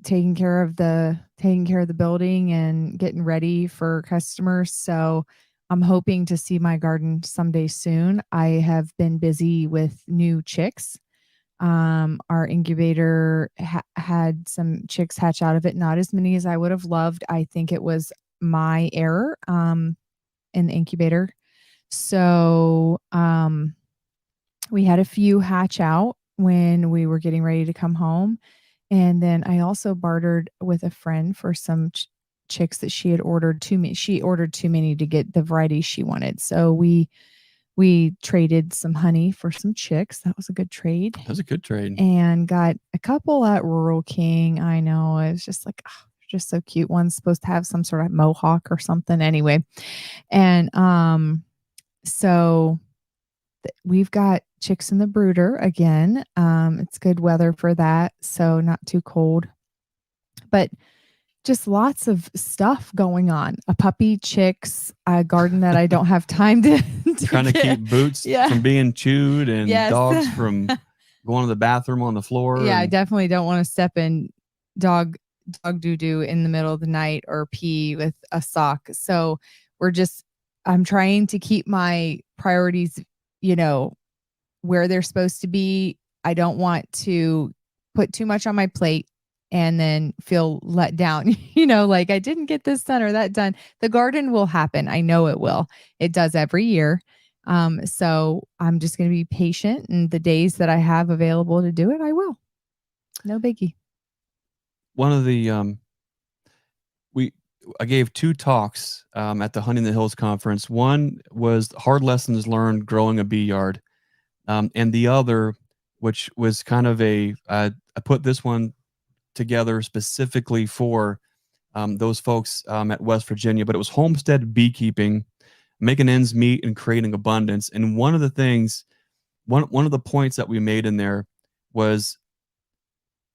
C: taking care of the building and getting ready for customers. So I'm hoping to see my garden someday soon. I have been busy with new chicks. Our incubator had some chicks hatch out of it, not as many as I would have loved. I think it was my error in the incubator. So we had a few hatch out when we were getting ready to come home. And then I also bartered with a friend for some chicks that she had ordered too many. She ordered too many to get the variety she wanted. So we traded some honey for some chicks. That was a good trade.
A: That was a good trade.
C: And got a couple at Rural King. I know. It was just like, oh, just so cute. One's supposed to have some sort of mohawk or something. Anyway. And so we've got chicks in the brooder again. It's good weather for that. So not too cold. But just lots of stuff going on. A puppy, chicks, a garden that I don't have time to
A: trying to keep boots from being chewed and dogs from going to the bathroom on the floor.
C: Yeah, I definitely don't want to step in dog doo-doo in the middle of the night or pee with a sock. So I'm trying to keep my priorities, where they're supposed to be. I don't want to put too much on my plate and then feel let down, like I didn't get this done or that done. The garden will happen. I know it will. It does every year. So I'm just going to be patient, and the days that I have available to do it, I will. No biggie.
A: One of the I gave 2 talks at the Hunting the Hills conference. One was hard lessons learned growing a bee yard, and the other, which was kind of I put this one together specifically for those folks at West Virginia, but it was homestead beekeeping, making ends meet and creating abundance. And one of the things, one of the points that we made in there was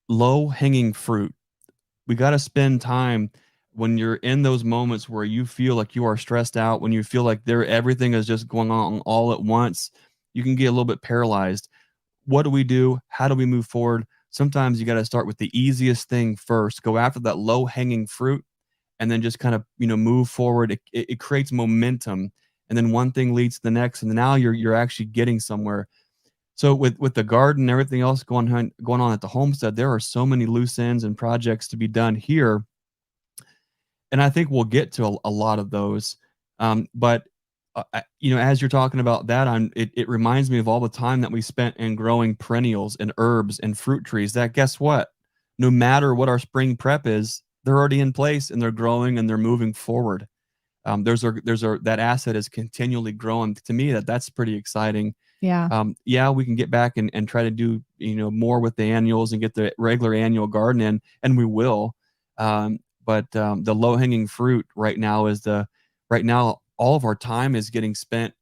A: low hanging fruit. We got to spend time when you're in those moments where you feel like you are stressed out, when you feel like everything is just going on all at once. You can get a little bit paralyzed. What do we do? How do we move forward? Sometimes you got to start with the easiest thing first, go after that low hanging fruit, and then just kind of, move forward. It creates momentum, and then one thing leads to the next, and now you're actually getting somewhere. So with the garden and everything else going on at the homestead, there are so many loose ends and projects to be done here, and I think we'll get to a lot of those. But as you're talking about that, it reminds me of all the time that we spent in growing perennials and herbs and fruit trees. That, guess what? No matter what our spring prep is, they're already in place and they're growing and they're moving forward. That asset is continually growing. To me, that's pretty exciting.
C: Yeah.
A: Yeah, we can get back and try to do more with the annuals and get the regular annual garden in, and we will. But the low hanging fruit right now all of our time is getting spent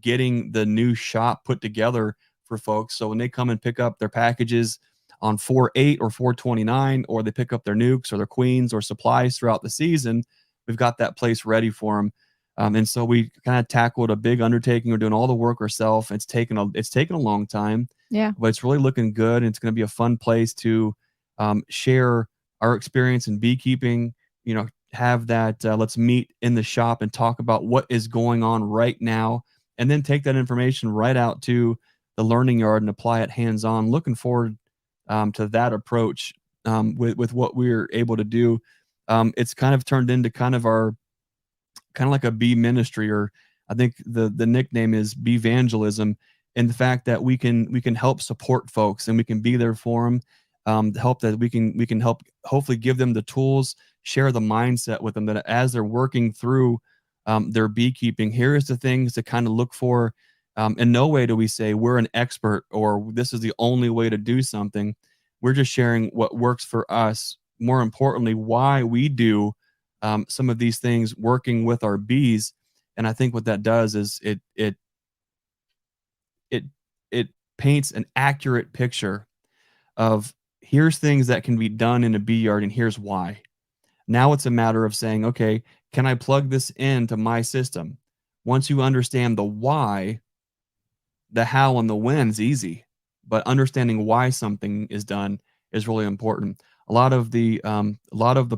A: getting the new shop put together for folks. So when they come and pick up their packages on 4/8 or 4/29, or they pick up their nukes or their queens or supplies throughout the season, we've got that place ready for them. And so we kind of tackled a big undertaking. We're doing all the work ourselves. It's taken a long time.
C: Yeah.
A: But it's really looking good. And it's going to be a fun place to share our experience in beekeeping. Have that. Let's meet in the shop and talk about what is going on right now, and then take that information right out to the learning yard and apply it hands on. Looking forward to that approach with what we're able to do. It's kind of turned into kind of like a bee ministry, or I think the nickname is bee evangelism, and the fact that we can help support folks and we can be there for them, help that we can help hopefully give them the tools, share the mindset with them that as they're working through their beekeeping, here is the things to kind of look for. In no way do we say we're an expert or this is the only way to do something. We're just sharing what works for us. More importantly, why we do some of these things working with our bees. And I think what that does is it paints an accurate picture of here's things that can be done in a bee yard and here's why. Now it's a matter of saying, okay, can I plug this into my system? Once you understand the why, the how and the when's easy, but understanding why something is done is really important. A lot of the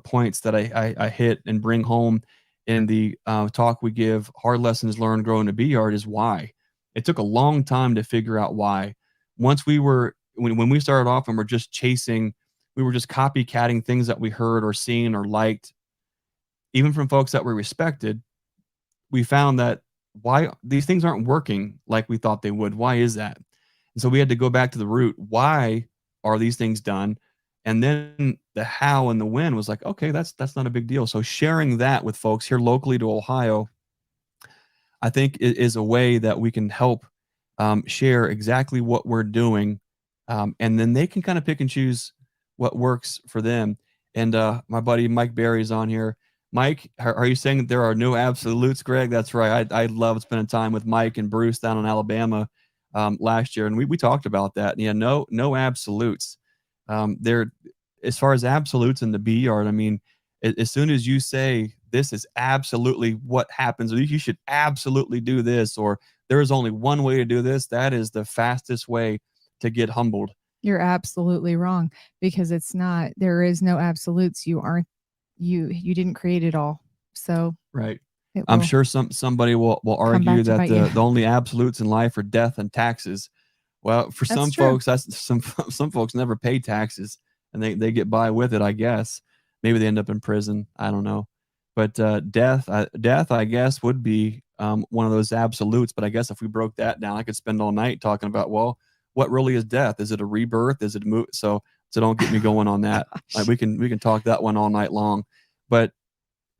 A: points that I hit and bring home in the talk we give, hard lessons learned growing a bee yard, is why. It took a long time to figure out why. Once when we started off and we're just chasing, we were just copycatting things that we heard or seen or liked, even from folks that we respected. We found that why these things aren't working like we thought they would. Why is that? And so we had to go back to the root. Why are these things done? And then the how and the when was like, okay, that's not a big deal. So sharing that with folks here locally to Ohio, I think is a way that we can help share exactly what we're doing. And then they can kind of pick and choose what works for them. And my buddy Mike Berry's on here. Mike, are you saying that there are no absolutes, Greg? That's right. I love spending time with Mike and Bruce down in Alabama last year, and we talked about that. And yeah, no absolutes. There, as far as absolutes in the bee yard, I mean, as soon as you say this is absolutely what happens, or you should absolutely do this, or there is only one way to do this, that is the fastest way to get humbled.
C: You're absolutely wrong, because it's not. There is no absolutes. You didn't create it all. So
A: Right.
C: it
A: I'm
C: will
A: sure somebody will
C: come
A: argue
C: back to
A: that
C: bite you.
A: the only absolutes in life are death and taxes. Well, for
C: That's
A: some
C: true.
A: folks, that's some folks never pay taxes and they get by with it, I guess. Maybe they end up in prison. I don't know. But death, I guess, would be one of those absolutes. But I guess if we broke that down, I could spend all night talking about, well, what really is death? Is it a rebirth? Is it a move? So don't get me going on that. Like, we can talk that one all night long. But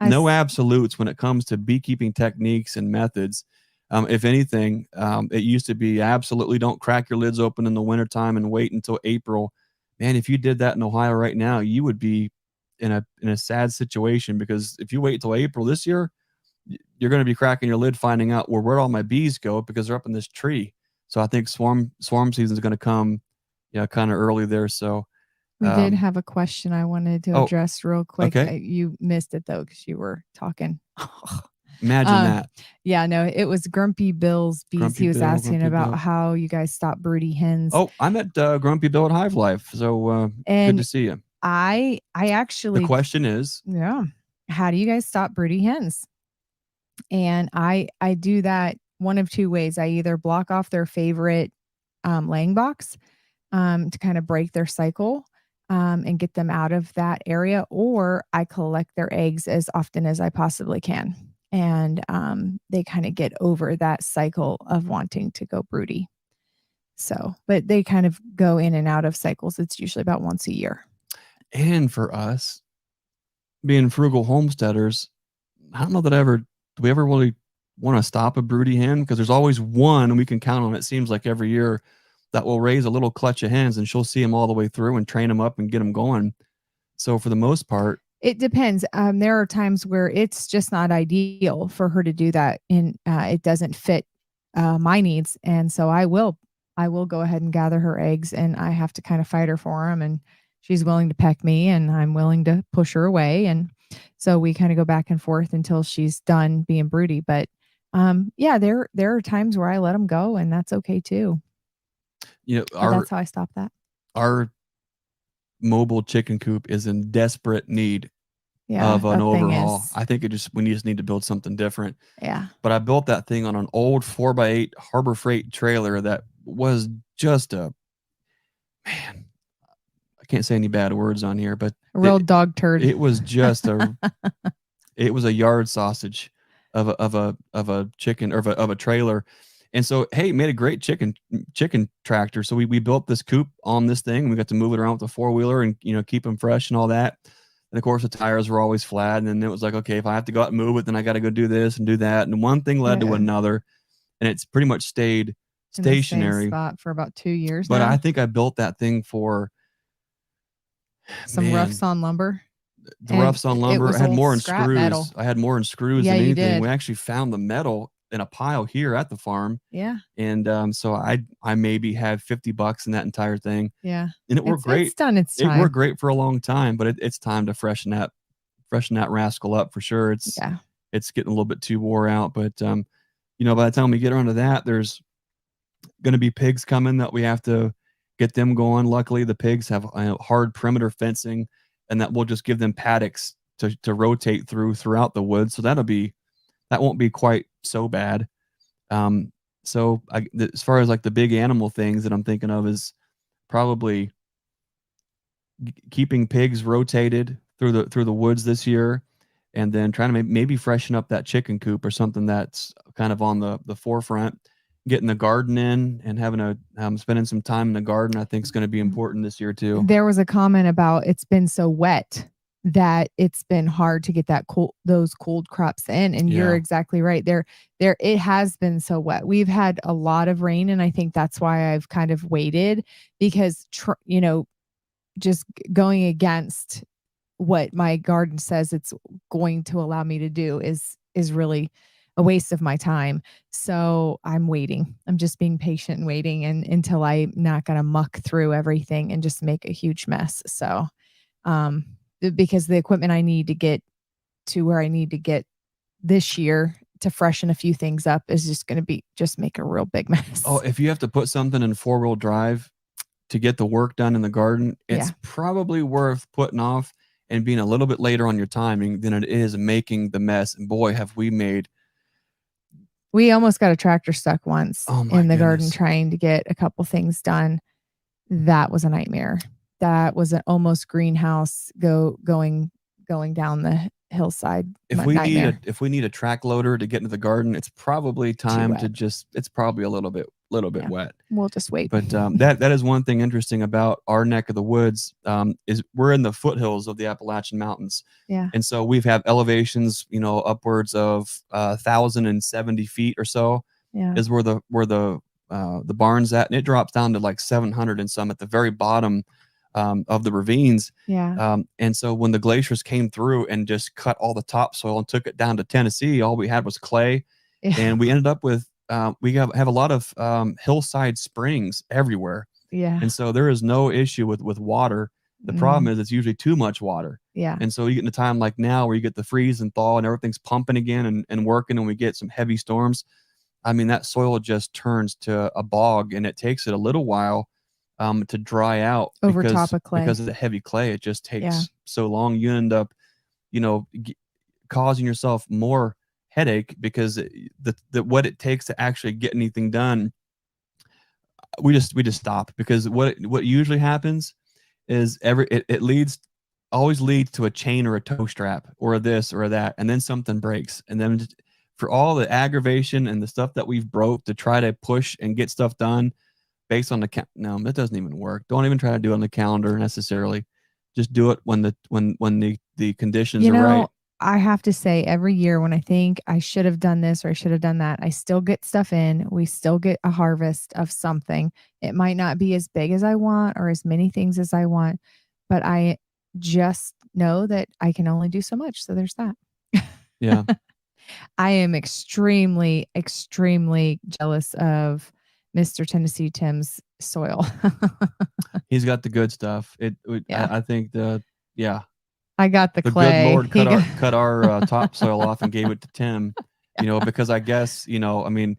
A: no absolutes when it comes to beekeeping techniques and methods. If anything, it used to be absolutely don't crack your lids open in the wintertime and wait until April. Man, if you did that in Ohio right now, you would be in a sad situation, because if you wait till April this year, you're going to be cracking your lid finding out, well, where all my bees go, because they're up in this tree. So I think swarm season is going to come, kind of early there. So
C: we did have a question I wanted to address real quick.
A: okay.
C: You missed it though, because you were talking.
A: Imagine that.
C: Yeah, no, it was Grumpy Bill's bees. He was asking about how you guys stop broody hens.
A: Oh, I met Grumpy Bill at Hive Life. So good to see you.
C: I actually,
A: the question is,
C: how do you guys stop broody hens? And I do that one of two ways. I either block off their favorite laying box to kind of break their cycle and get them out of that area, or I collect their eggs as often as I possibly can. And they kind of get over that cycle of wanting to go broody. So, but they kind of go in and out of cycles. It's usually about once a year.
A: And for us, being frugal homesteaders, I don't know that do we ever really want to stop a broody hen? Because there's always one we can count on. It seems like every year that will raise a little clutch of hens, and she'll see them all the way through and train them up and get them going. So for the most part,
C: it depends. There are times where it's just not ideal for her to do that, and it doesn't fit my needs. And so I will go ahead and gather her eggs, and I have to kind of fight her for them. And she's willing to peck me, and I'm willing to push her away. And so we kind of go back and forth until she's done being broody. But yeah, there are times where I let them go, and that's okay too. That's how I stop that.
A: Our mobile chicken coop is in desperate need of an overhaul. I think we just need to build something different.
C: Yeah.
A: But I built that thing on an old 4x8 Harbor Freight trailer that was just man, I can't say any bad words on here, but
C: a real dog turd.
A: It was just it was a yard sausage of a chicken, or of a trailer. And so, hey, made a great chicken tractor. So we built this coop on this thing. We got to move it around with a 4-wheeler and, keep them fresh and all that. And of course the tires were always flat. And then it was like, okay, if I have to go out and move it, then I got to go do this and do that. And one thing led to another, and it's pretty much stayed stationary
C: in the same spot for about 2 years
A: but
C: now.
A: I think I built that thing for
C: some rough sawn lumber.
A: The rough sawn lumber. I had more in screws.
C: Metal.
A: I had more in screws than anything. We actually found the metal in a pile here at the farm.
C: Yeah.
A: And so I maybe had $50 in that entire thing.
C: Yeah.
A: And it worked great.
C: It's done its time.
A: It worked great for a long time, but it's time to freshen that rascal up for sure. It's getting a little bit too wore out. But by the time we get around to that, there's going to be pigs coming that we have to get them going. Luckily, the pigs have hard perimeter fencing, and that will just give them paddocks to rotate throughout the woods. So that won't be quite so bad. So as far as like the big animal things that I'm thinking of is probably keeping pigs rotated through the woods this year, and then trying to maybe freshen up that chicken coop or something that's kind of on the forefront. Getting the garden in and having spending some time in the garden, I think is going to be important this year too.
C: There was a comment about it's been so wet that it's been hard to get those cold crops in, and you're exactly right. It has been so wet. We've had a lot of rain, and I think that's why I've kind of waited, because just going against what my garden says it's going to allow me to do is really a waste of my time. So I'm waiting. I'm just being patient and waiting until I'm not going to muck through everything and just make a huge mess. So, because the equipment I need to get to where I need to get this year to freshen a few things up is just going to make a real big mess.
A: Oh, if you have to put something in 4-wheel drive to get the work done in the garden, it's
C: Yeah.
A: probably worth putting off and being a little bit later on your timing than it is making the mess. And boy, have we made.
C: We almost got a tractor stuck once
A: Oh my
C: in the garden
A: goodness.
C: trying to get a couple things done. That was a nightmare. That was an almost greenhouse going down the hillside.
A: If we
C: Nightmare.
A: need a track loader to get into the garden, it's probably time to
C: wet.
A: it's probably a little bit
C: Yeah.
A: wet.
C: We'll just wait.
A: But that is one thing interesting about our neck of the woods, is we're in the foothills of the Appalachian Mountains.
C: Yeah.
A: And so we've had elevations, upwards of 1,070 feet or so
C: Yeah.
A: is where the barn's at, and it drops down to like 700 and some at the very bottom of the ravines.
C: Yeah.
A: And so when the glaciers came through and just cut all the topsoil and took it down to Tennessee, all we had was clay,
C: Yeah.
A: and we ended up with we have a lot of hillside springs everywhere.
C: Yeah.
A: And so there is no issue with water. The problem is it's usually too much water.
C: Yeah.
A: And so you get in a time like now where you get the freeze and thaw and everything's pumping again and working, and we get some heavy storms. I mean, that soil just turns to a bog, and it takes it a little while to dry out
C: Over top of clay.
A: because of the heavy clay. It just takes
C: Yeah.
A: so long. You end up, causing yourself more headache because the what it takes to actually get anything done. We just stop, because what usually happens is it always leads to a chain or a toe strap or a this or a that, and then something breaks, and then for all the aggravation and the stuff that we've broke to try to push and get stuff done based on no, that doesn't even work. Don't even try to do it on the calendar necessarily. Just do it when the conditions are right.
C: I have to say, every year when I think I should have done this or I should have done that, I still get stuff in. We still get a harvest of something. It might not be as big as I want or as many things as I want, but I just know that I can only do so much. So there's that.
A: Yeah.
C: I am extremely, extremely jealous of Mr. Tennessee Tim's soil.
A: He's got the good stuff.
C: Yeah.
A: I think
C: I got the clay.
A: Good Lord cut our topsoil off and gave it to Tim, because I guess, I mean,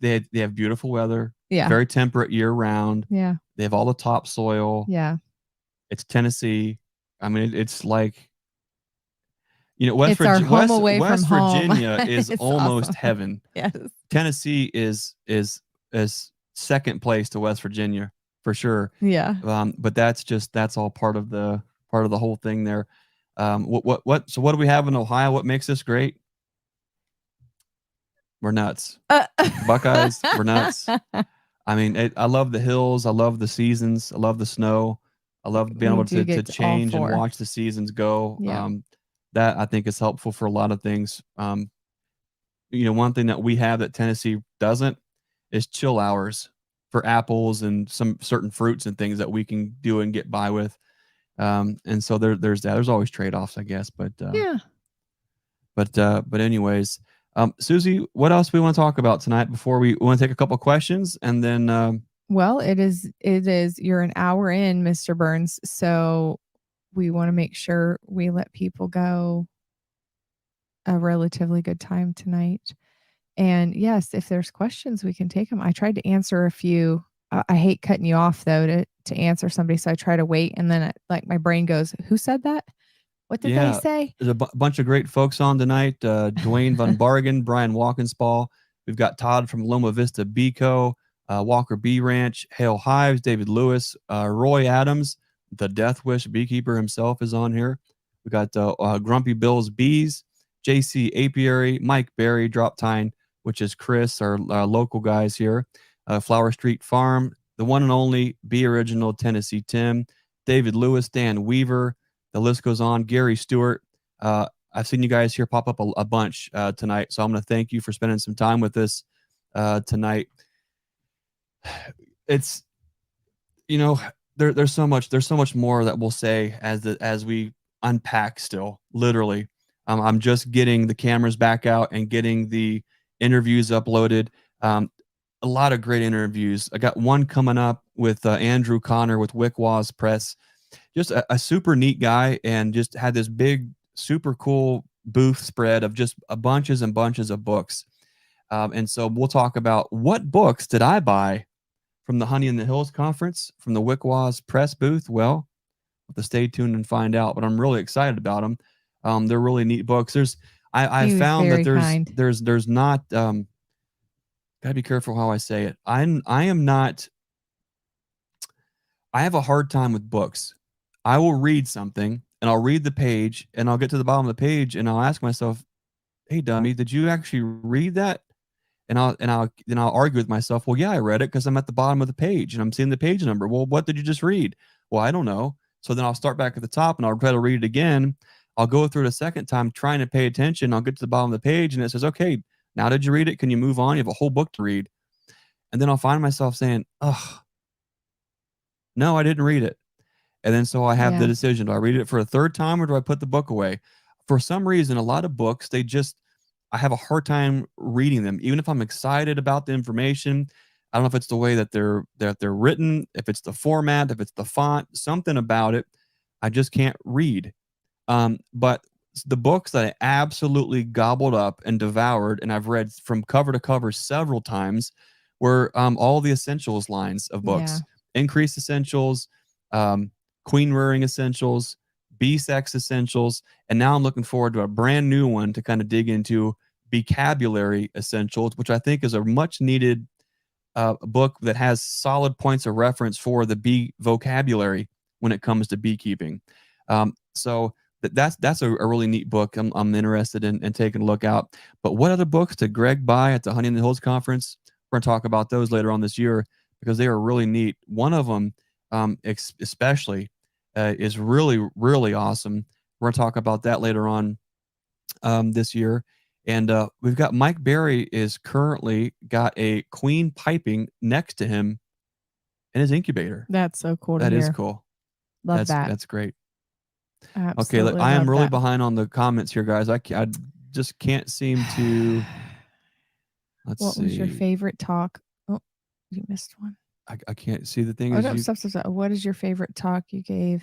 A: they have beautiful weather.
C: Yeah.
A: Very temperate year round.
C: Yeah.
A: They have all the topsoil.
C: Yeah.
A: It's Tennessee. I mean, it's like,
C: It's our home away from
A: West
C: home.
A: Virginia is
C: It's
A: almost
C: awesome.
A: heaven.
C: Yes.
A: Tennessee is second place to West Virginia for sure.
C: Yeah.
A: But that's all part of the whole thing there. So what do we have in Ohio? What makes us great? We're nuts. Buckeyes, we're nuts. I mean, I love the hills. I love the seasons. I love the snow. I love being able to change and watch the seasons go.
C: Yeah.
A: That I think is helpful for a lot of things. One thing that we have that Tennessee doesn't is chill hours for apples and some certain fruits and things that we can do and get by with. And so there's that. There's always trade-offs, I guess, but
C: Yeah.
A: But anyways, Susie, what else we want to talk about tonight before we want to take a couple of questions, and then
C: Well, it is you're an hour in, Mr. Burns, so we want to make sure we let people go a relatively good time tonight. And yes, if there's questions, we can take them. I tried to answer a few. I hate cutting you off though to answer somebody, so I try to wait, and then my brain goes, "Who said that? What did they say?"
A: There's a bunch of great folks on tonight. Dwayne Van Bargen, Brian Walkenspall. We've got Todd from Loma Vista Beco, Walker Bee Ranch, Hale Hives, David Lewis, Roy Adams, the Death Wish beekeeper himself is on here. We got Grumpy Bill's Bees, JC Apiary, Mike Berry, Drop Tine, which is Chris, our local guys here. Flower Street Farm, the one and only Bee Original Tennessee Tim, David Lewis, Dan Weaver. The list goes on. Gary Stewart. I've seen you guys here pop up a bunch tonight, so I'm going to thank you for spending some time with us tonight. It's, there's so much more that we'll say as we unpack still, literally. I'm just getting the cameras back out and getting the interviews uploaded. A lot of great interviews. I got one coming up with Andrew Connor with Wickwaz Press. Just a super neat guy, and just had this big, super cool booth spread of just bunches and bunches of books. And so we'll talk about what books did I buy from the Honey in the Hills conference, from the Wickwaz press booth? Well, we'll have to stay tuned and find out. But I'm really excited about them. They're really neat books. I
C: He was
A: found that
C: very kind.
A: there's not gotta be careful how I say it. I am not. I have a hard time with books. I will read something and I'll read the page and I'll get to the bottom of the page and I'll ask myself, "Hey, dummy, did you actually read that?" And I'll argue with myself. Well, yeah, I read it because I'm at the bottom of the page and I'm seeing the page number. Well, what did you just read? Well, I don't know. So then I'll start back at the top and I'll try to read it again. I'll go through it a second time trying to pay attention. I'll get to the bottom of the page and it says, "Okay, now did you read it? Can you move on? You have a whole book to read." And then I'll find myself saying, "Oh, no, I didn't read it." And then so I have the
C: Yeah.
A: decision. Do I read it for a third time or do I put the book away? For some reason, a lot of books, I have a hard time reading them. Even if I'm excited about the information, I don't know if it's the way that they're written, if it's the format, if it's the font, something about it, I just can't read. But the books that I absolutely gobbled up and devoured, and I've read from cover to cover several times, were all the essentials lines of
C: Yeah.
A: books. Increase Essentials, um, Queen Rearing Essentials, Bee Sex Essentials, and now I'm looking forward to a brand new one to kind of dig into Vocabulary Essentials, which I think is a much needed book that has solid points of reference for the bee vocabulary when it comes to beekeeping. So that's a really neat book. I'm interested in taking a look out. But what other books did Greg buy at the Honey in the Hills conference? We're going to talk about those later on this year because they are really neat. One of them, especially, is really, really awesome. We're going to talk about that later on this year. And we've got Mike Berry is currently got a queen piping next to him in his incubator.
C: That's so cool to
A: That is
C: hear.
A: cool.
C: Love that.
A: That's great. Okay,
C: Absolutely
A: I am
C: love
A: really
C: that.
A: behind on the comments here, guys. I just can't seem to. Let's
C: What was your
A: see.
C: favorite talk? Oh, you missed one.
A: I can't see the thing.
C: Oh,
A: Is
C: no,
A: you,
C: stop. What is your favorite talk you gave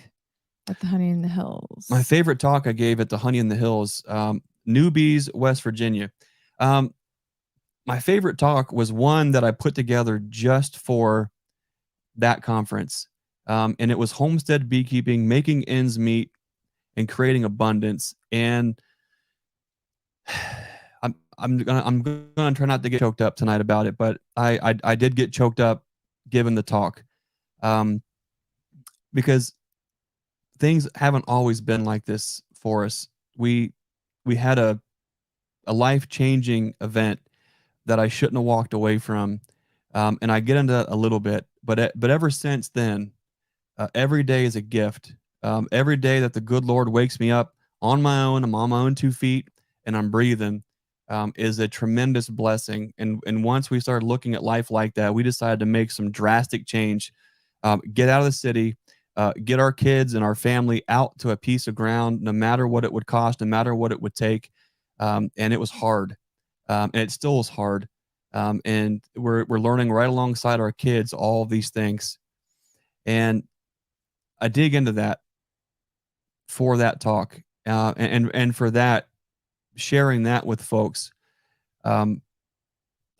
C: at the Honey in the Hills?
A: my favorite talk I gave at the Honey in the Hills, Newbies, West Virginia. My favorite talk was one that I put together just for that conference. And it was homestead beekeeping, making ends meet, and creating abundance. And I'm gonna try not to get choked up tonight about it, but I did get choked up given the talk, because things haven't always been like this for us. We had a life changing event that I shouldn't have walked away from, and I get into that a little bit. But ever since then, every day is a gift. Every day that the good Lord wakes me up on my own, I'm on my own 2 feet, and I'm breathing, is a tremendous blessing. And once we started looking at life like that, we decided to make some drastic change. Get out of the city, get our kids and our family out to a piece of ground, no matter what it would cost, no matter what it would take. And it was hard, and it still is hard. And we're learning right alongside our kids all of these things. And I dig into that for that talk, and for that, sharing that with folks. I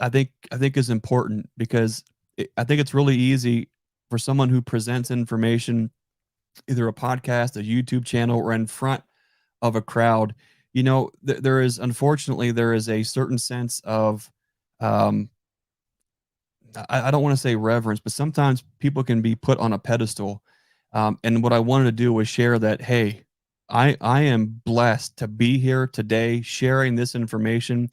A: think is important because I think it's really easy for someone who presents information, either a podcast, a YouTube channel, or in front of a crowd. You know, there is, unfortunately, there is a certain sense of, um, I don't want to say reverence, but sometimes people can be put on a pedestal. And what I wanted to do was share that, hey, I am blessed to be here today sharing this information.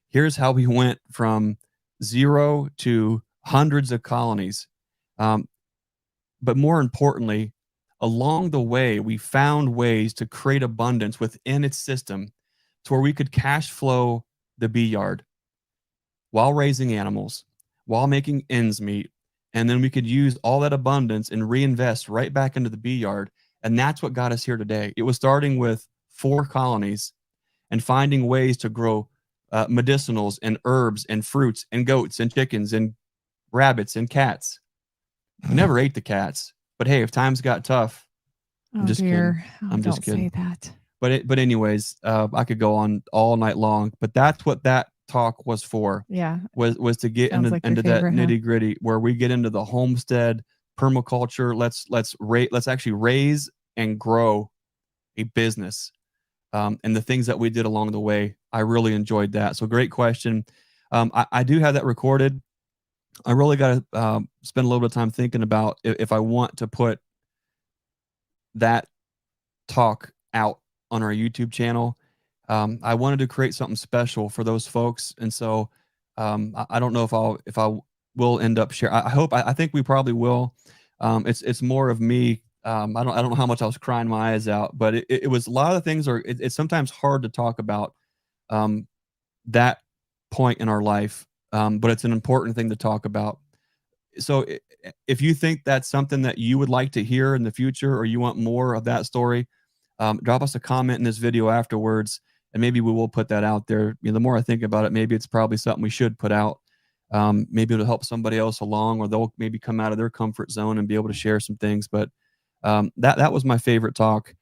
A: Here's how we went from 0 to hundreds of colonies. But more importantly, along the way, we found ways to create abundance within its system to where we could cash flow the bee yard while raising animals, while making ends meet. And then we could use all that abundance and reinvest right back into the bee yard. And that's what got us here today. It was starting with 4 colonies and finding ways to grow medicinals and herbs and fruits and goats and chickens and rabbits and cats. We never ate the cats, but hey, if times got tough, I'm just
C: dear.
A: kidding. I'm just kidding.
C: Don't say that.
A: But anyways, I could go on all night long. But that's what that talk was for.
C: Yeah.
A: Was to get
C: Sounds
A: into,
C: like your
A: into that
C: favorite, huh?
A: nitty gritty where we get into the homestead permaculture. Let's actually raise and grow a business, and the things that we did along the way. I really enjoyed that. So great question. I do have that recorded. I really got to spend a little bit of time thinking about if I want to put that talk out on our YouTube channel. I wanted to create something special for those folks, and so I don't know if I will end up sharing. I hope. I think we probably will. It's more of me. I don't know how much I was crying my eyes out, but it was a lot of the things are. It's sometimes hard to talk about that point in our life, but it's an important thing to talk about. So if you think that's something that you would like to hear in the future, or you want more of that story, drop us a comment in this video afterwards, and maybe we will put that out there. The more I think about it, maybe it's probably something we should put out. Maybe it'll help somebody else along, or they'll maybe come out of their comfort zone and be able to share some things. But that was my favorite talk.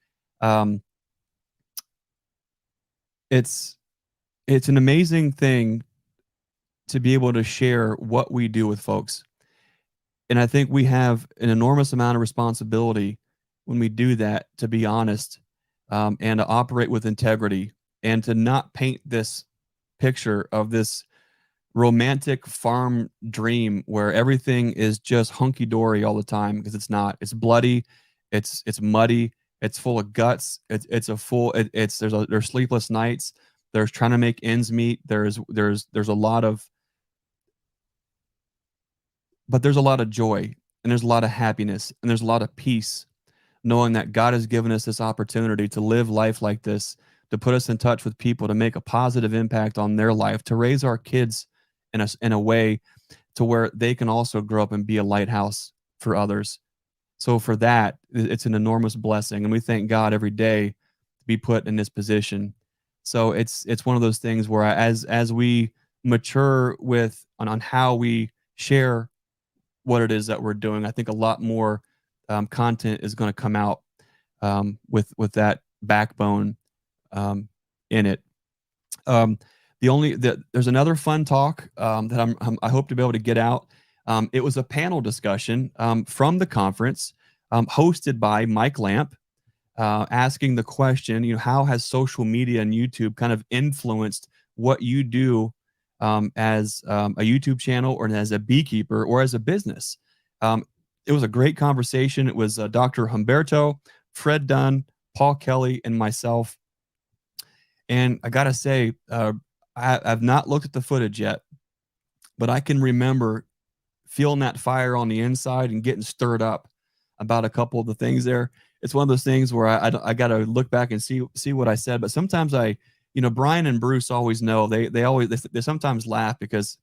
A: It's an amazing thing to be able to share what we do with folks. And I think we have an enormous amount of responsibility when we do that, to be honest, and to operate with integrity, and to not paint this picture of this romantic farm dream where everything is just hunky dory all the time, because it's not. It's bloody, it's muddy, it's full of guts. There's sleepless nights. There's trying to make ends meet. There's a lot of but there's a lot of joy, and there's a lot of happiness, and there's a lot of peace, knowing that God has given us this opportunity to live life like this, to put us in touch with people, to make a positive impact on their life, to raise our kids in a way to where they can also grow up and be a lighthouse for others. So for that, it's an enormous blessing, and we thank God every day to be put in this position. So it's one of those things where as we mature on how we share what it is that we're doing, I think a lot more content is going to come out with that backbone in it. There's another fun talk that I hope to be able to get out. It was a panel discussion from the conference, hosted by Mike Lamp, asking the question, how has social media and YouTube kind of influenced what you do as a YouTube channel, or as a beekeeper, or as a business? It was a great conversation. It was Dr. Humberto, Fred Dunn, Paul Kelly, and myself. And I got to say, I've not looked at the footage yet, but I can remember feeling that fire on the inside and getting stirred up about a couple of the things there. It's one of those things where I got to look back and see what I said. But sometimes Brian and Bruce always know, they sometimes laugh, because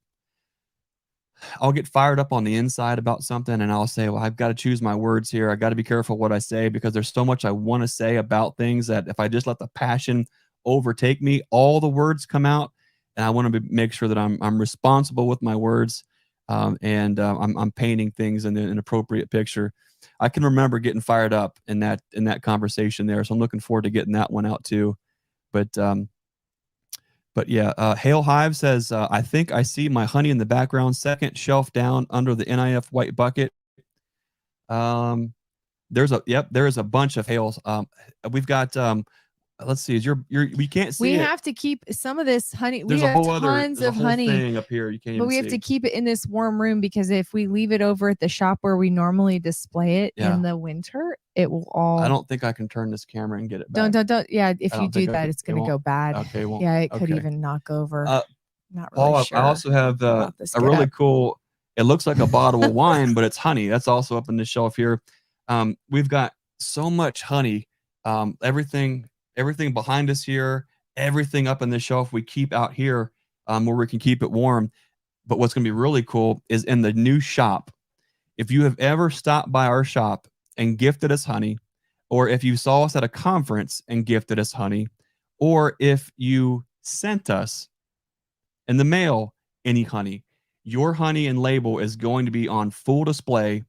A: I'll get fired up on the inside about something, and I'll say, well, I've got to choose my words here. I got to be careful what I say, because there's so much I want to say about things that if I just let the passion overtake me, all the words come out. And I want to make sure that I'm responsible with my words, and I'm painting things in an appropriate picture. I can remember getting fired up in that conversation there, so I'm looking forward to getting that one out too. But yeah, Hail Hive says, I think I see my honey in the background, second shelf down under the NIF white bucket. There is a bunch of hails. We've got let's see, we can't see
C: we
A: it.
C: have to keep some of this honey.
A: There's
C: we
A: a
C: have
A: whole
C: tons of honey
A: thing up here you can't
C: but
A: even
C: we have
A: see.
C: to keep it in this warm room, because if we leave it over at the shop where we normally display it in the winter, it will all.
A: I don't think I can turn this camera and get it back.
C: Don't. Yeah, if you do that, it's going to go bad.
A: Okay, it won't.
C: Yeah, it could even knock over. Not really
A: Paul,
C: sure.
A: I also have a really cool, it looks like a bottle of wine, but it's honey. That's also up on the shelf here. We've got so much honey. Everything behind us here, everything up on the shelf we keep out here, where we can keep it warm. But what's going to be really cool is in the new shop. If you have ever stopped by our shop and gifted us honey, or if you saw us at a conference and gifted us honey, or if you sent us in the mail any honey, your honey and label is going to be on full display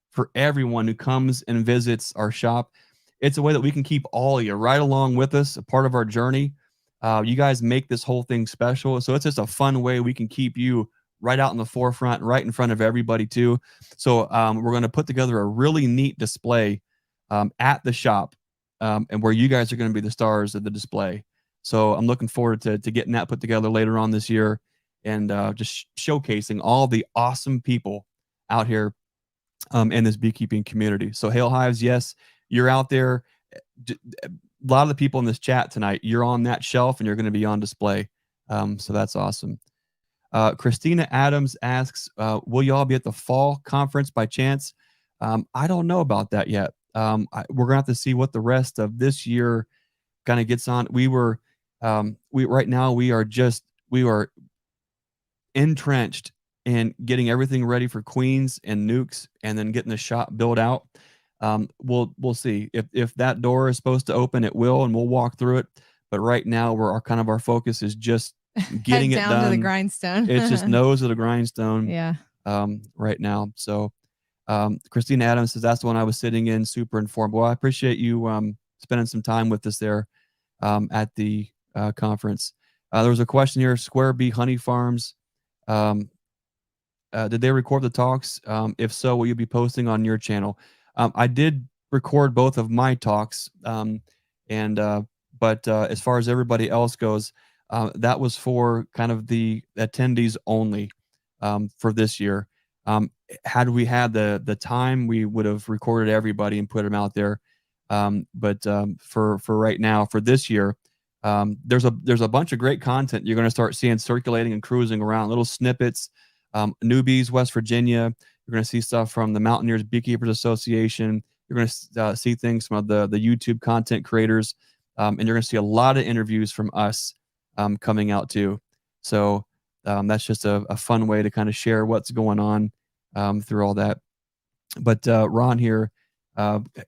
A: for everyone who comes and visits our shop. It's a way that we can keep all of you right along with us, a part of our journey. You guys make this whole thing special. So it's just a fun way we can keep you right out in the forefront, right in front of everybody too. So we're going to put together a really neat display at the shop, and where you guys are going to be the stars of the display. So I'm looking forward to getting that put together later on this year, and just showcasing all the awesome people out here in this beekeeping community. So Hail Hives, yes, you're out there. A lot of the people in this chat tonight, you're on that shelf and you're going to be on display. So that's awesome. Christina Adams asks, will y'all be at the fall conference by chance? I don't know about that yet. We're gonna have to see what the rest of this year kind of gets on. We right now we are entrenched in getting everything ready for queens and nukes, and then getting the shop built out. We'll see if that door is supposed to open, it will, and we'll walk through it. But right now, our focus is just getting it
C: down
A: done.
C: to the grindstone.
A: It's just nose of the grindstone.
C: Yeah.
A: Right now. So, Christina Adams says that's the one I was sitting in, super informed. Well, I appreciate you spending some time with us there at the conference. There was a question here: Square Bee Honey Farms. Did they record the talks? If so, will you be posting on your channel? I did record both of my talks, but as far as everybody else goes, that was for kind of the attendees only for this year. Had we had the time, we would have recorded everybody and put them out there. But for right now, for this year, there's a bunch of great content you're going to start seeing circulating and cruising around, little snippets. Newbies, West Virginia. You're going to see stuff from the Mountaineers Beekeepers Association. You're going to see things from the YouTube content creators, and you're going to see a lot of interviews from us coming out too. So that's just a fun way to kind of share what's going on through all that. But Ron here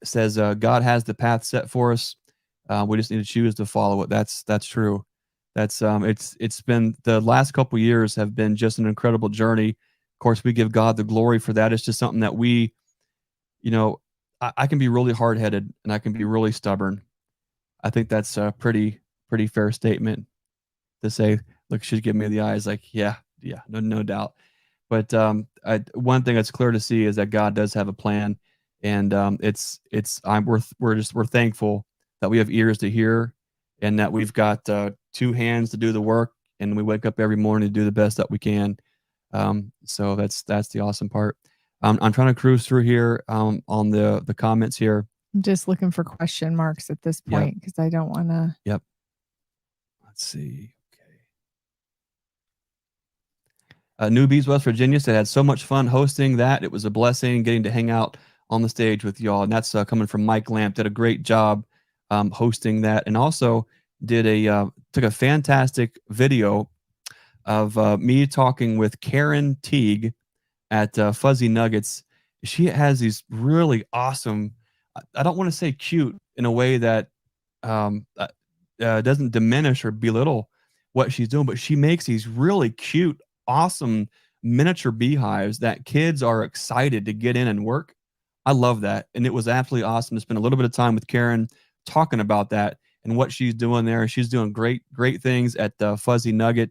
A: says God has the path set for us. We just need to choose to follow it. That's true. That's it's been, the last couple years have been just an incredible journey. Of course, we give God the glory for that. It's just something that we, I can be really hard-headed and I can be really stubborn. I think that's a pretty fair statement to say. Look, she's giving me the eyes, like, yeah, no doubt. But one thing that's clear to see is that God does have a plan, and we're thankful that we have ears to hear, and that we've got two hands to do the work, and we wake up every morning to do the best that we can. So that's the awesome part. I'm trying to cruise through here on the comments here.
C: I'm just looking for question marks at this point because I don't want to.
A: Yep. Let's see. Newbies, West Virginia said, had so much fun hosting that. It was a blessing getting to hang out on the stage with y'all. And that's coming from Mike Lamp. Did a great job hosting that, and also took a fantastic video of me talking with Karen Teague at Fuzzy Nuggets. She has these really awesome, I don't want to say cute in a way that doesn't diminish or belittle what she's doing, but she makes these really cute, awesome miniature beehives that kids are excited to get in and work. I love that. And it was absolutely awesome to spend a little bit of time with Karen talking about that and what she's doing there. She's doing great things at Fuzzy Nugget.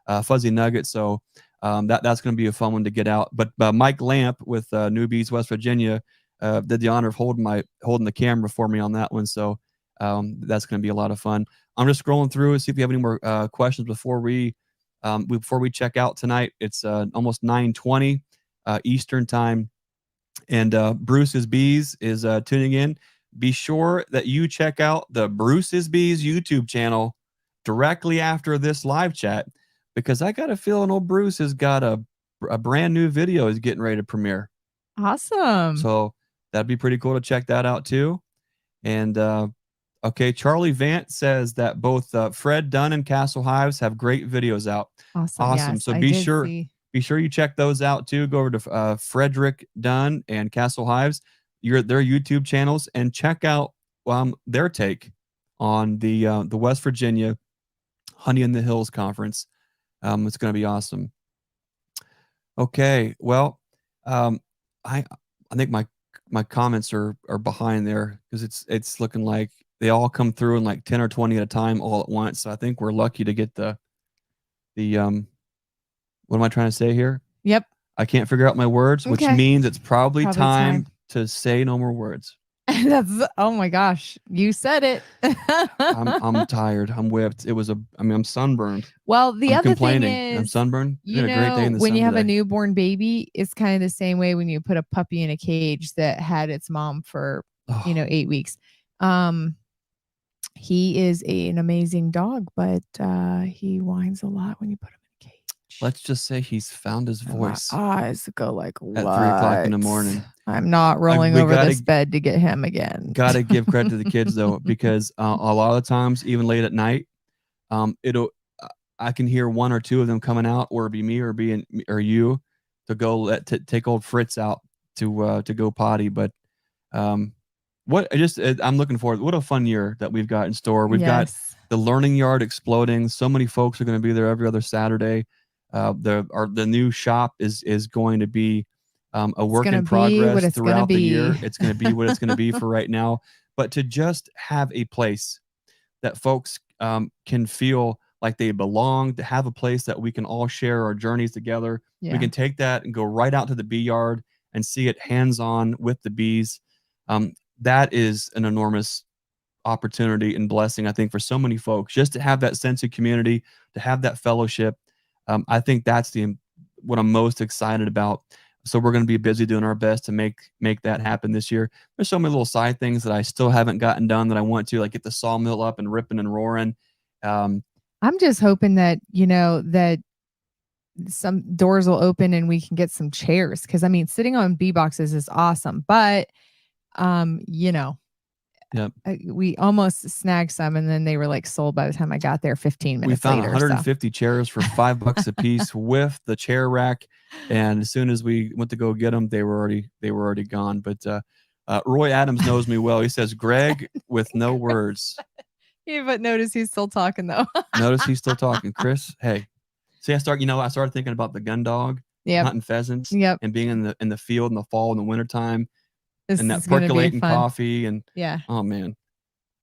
A: So that's going to be a fun one to get out. But Mike Lamp with Newbies, West Virginia, did the honor of holding the camera for me on that one. So that's going to be a lot of fun. I'm just scrolling through and see if you have any more questions before we check out tonight. It's almost 9:20 Eastern time, and Bruce's Bees is tuning in. Be sure that you check out the Bruce's Bees YouTube channel directly after this live chat, because I got a feeling old Bruce has got a brand new video is getting ready to premiere.
C: Awesome.
A: So that'd be pretty cool to check that out too. And okay, Charlie Vant says that both Fred Dunn and Castle Hives have great videos out. Awesome.
C: Yes,
A: So be sure you check those out too. Go over to Frederick Dunn and Castle Hives, their YouTube channels, and check out their take on the West Virginia Honey in the Hills conference. It's going to be awesome. Okay, well, I think my comments are behind there because it's looking like they all come through in like 10 or 20 at a time all at once. So I think we're lucky to get the what am I trying to say here?
C: Yep.
A: I can't figure out my words, which
C: Okay.
A: means it's probably
C: Probably
A: time
C: time.
A: to say no more words.
C: That's, oh my gosh, you said it.
A: I'm tired. I'm whipped. I'm sunburned.
C: Well, the
A: I'm
C: other thing
A: complaining. I'm
C: is,
A: sunburned.
C: you
A: Had a great day in
C: know,
A: the
C: when
A: sun
C: you have a
A: today.
C: newborn baby, it's kind of the same way when you put a puppy in a cage that had its mom for,
A: Oh,
C: 8 weeks. He is an amazing dog, but he whines a lot when you put him in a cage.
A: let's just say he's found his
C: And
A: voice
C: my eyes go like, what?
A: at 3 o'clock in the morning.
C: I'm not rolling
A: we
C: over
A: gotta-
C: this bed to get him again.
A: Gotta give credit to the kids though, because a lot of times, even late at night, I can hear one or two of them coming out, or be me, or you, to go take old Fritz out to go potty. But I'm looking forward. What a fun year that we've got in store. We've got the learning yard exploding. So many folks are going to be there every other Saturday. The new shop is going to be a work in progress throughout the year. It's going to be what it's going to be for right now. But to just have a place that folks can feel like they belong, to have a place that we can all share our journeys together.
C: Yeah.
A: We can take that and go right out to the bee yard and see it hands-on with the bees. That is an enormous opportunity and blessing, I think, for so many folks, just to have that sense of community, to have that fellowship. I think that's what I'm most excited about. So we're going to be busy doing our best to make that happen this year. There's so many little side things that I still haven't gotten done that I want to, like get the sawmill up and ripping and roaring.
C: I'm just hoping that, that some doors will open and we can get some chairs. Cause I mean, sitting on bee boxes is awesome, but,
A: Yep.
C: We almost snagged some and then they were like sold by the time I got there 15 minutes
A: later. We found
C: later,
A: 150 chairs for $5 a piece with the chair rack. And as soon as we went to go get them, they were already gone. But Roy Adams knows me well. He says, Greg with no words.
C: Yeah, but notice he's still talking though.
A: Notice he's still talking. Chris, hey. See, I started thinking about the gun dog, hunting pheasants, and being in the field in the fall and the wintertime, and that percolating coffee, and oh man,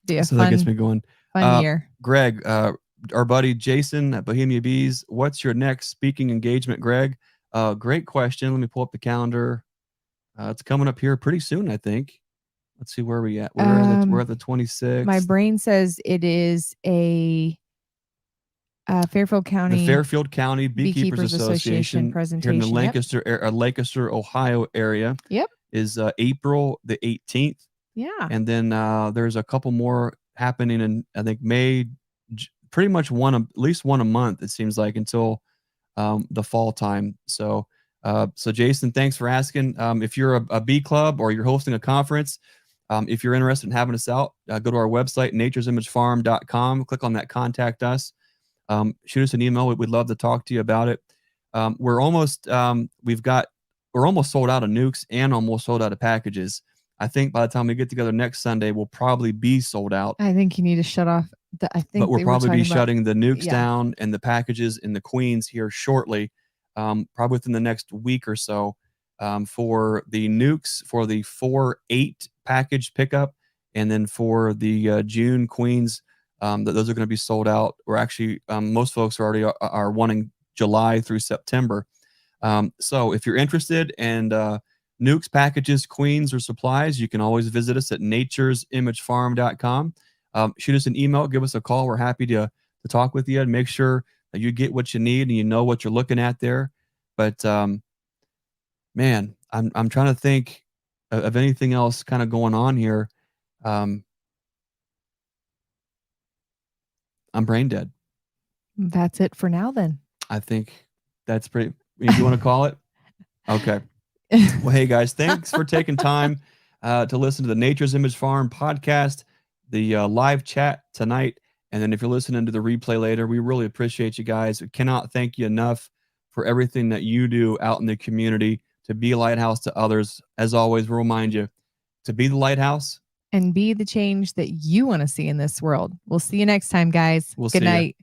A: so that gets me going.
C: Fun year.
A: Greg, our buddy Jason at Bohemia Bees, what's your next speaking engagement, Greg? Great question. Let me pull up the calendar. It's coming up here pretty soon, I think. Let's see where we at. We're at the 26th.
C: My brain says it is a Fairfield County.
A: The Fairfield County Beekeepers Association
C: presentation
A: here in the Lancaster, Ohio area.
C: Yep.
A: Is April the 18th.
C: Yeah.
A: And then there's a couple more happening in, I think, May, pretty much at least one a month, it seems like, until the fall time. So Jason, thanks for asking. If you're a bee club or you're hosting a conference, if you're interested in having us out, go to our website, naturesimagefarm.com, click on that contact us. Shoot us an email. We'd love to talk to you about it. We're almost sold out of nukes and almost sold out of packages. I think by the time we get together next Sunday, we'll probably be sold out.
C: I think you need to shut off.
A: But we'll probably be shutting the nukes down and the packages and the queens here shortly, probably within the next week or so. For the nukes, for the 4-8 package pickup, and then for the June queens, those are going to be sold out. Or actually, most folks are wanting July through September. So if you're interested in nukes, packages, queens, or supplies, you can always visit us at naturesimagefarm.com. Shoot us an email, give us a call. We're happy to talk with you and make sure that you get what you need and you know what you're looking at there. But man, I'm trying to think of anything else kind of going on here. I'm brain dead.
C: That's it for now then.
A: I think that's pretty. If you want to call it. Okay. Well, hey guys, thanks for taking time to listen to the Nature's Image Farm podcast, the live chat tonight. And then if you're listening to the replay later, we really appreciate you guys. We cannot thank you enough for everything that you do out in the community to be a lighthouse to others. As always, we'll remind you to be the lighthouse
C: and be the change that you want to see in this world. We'll see you next time, guys.
A: We'll
C: Good night.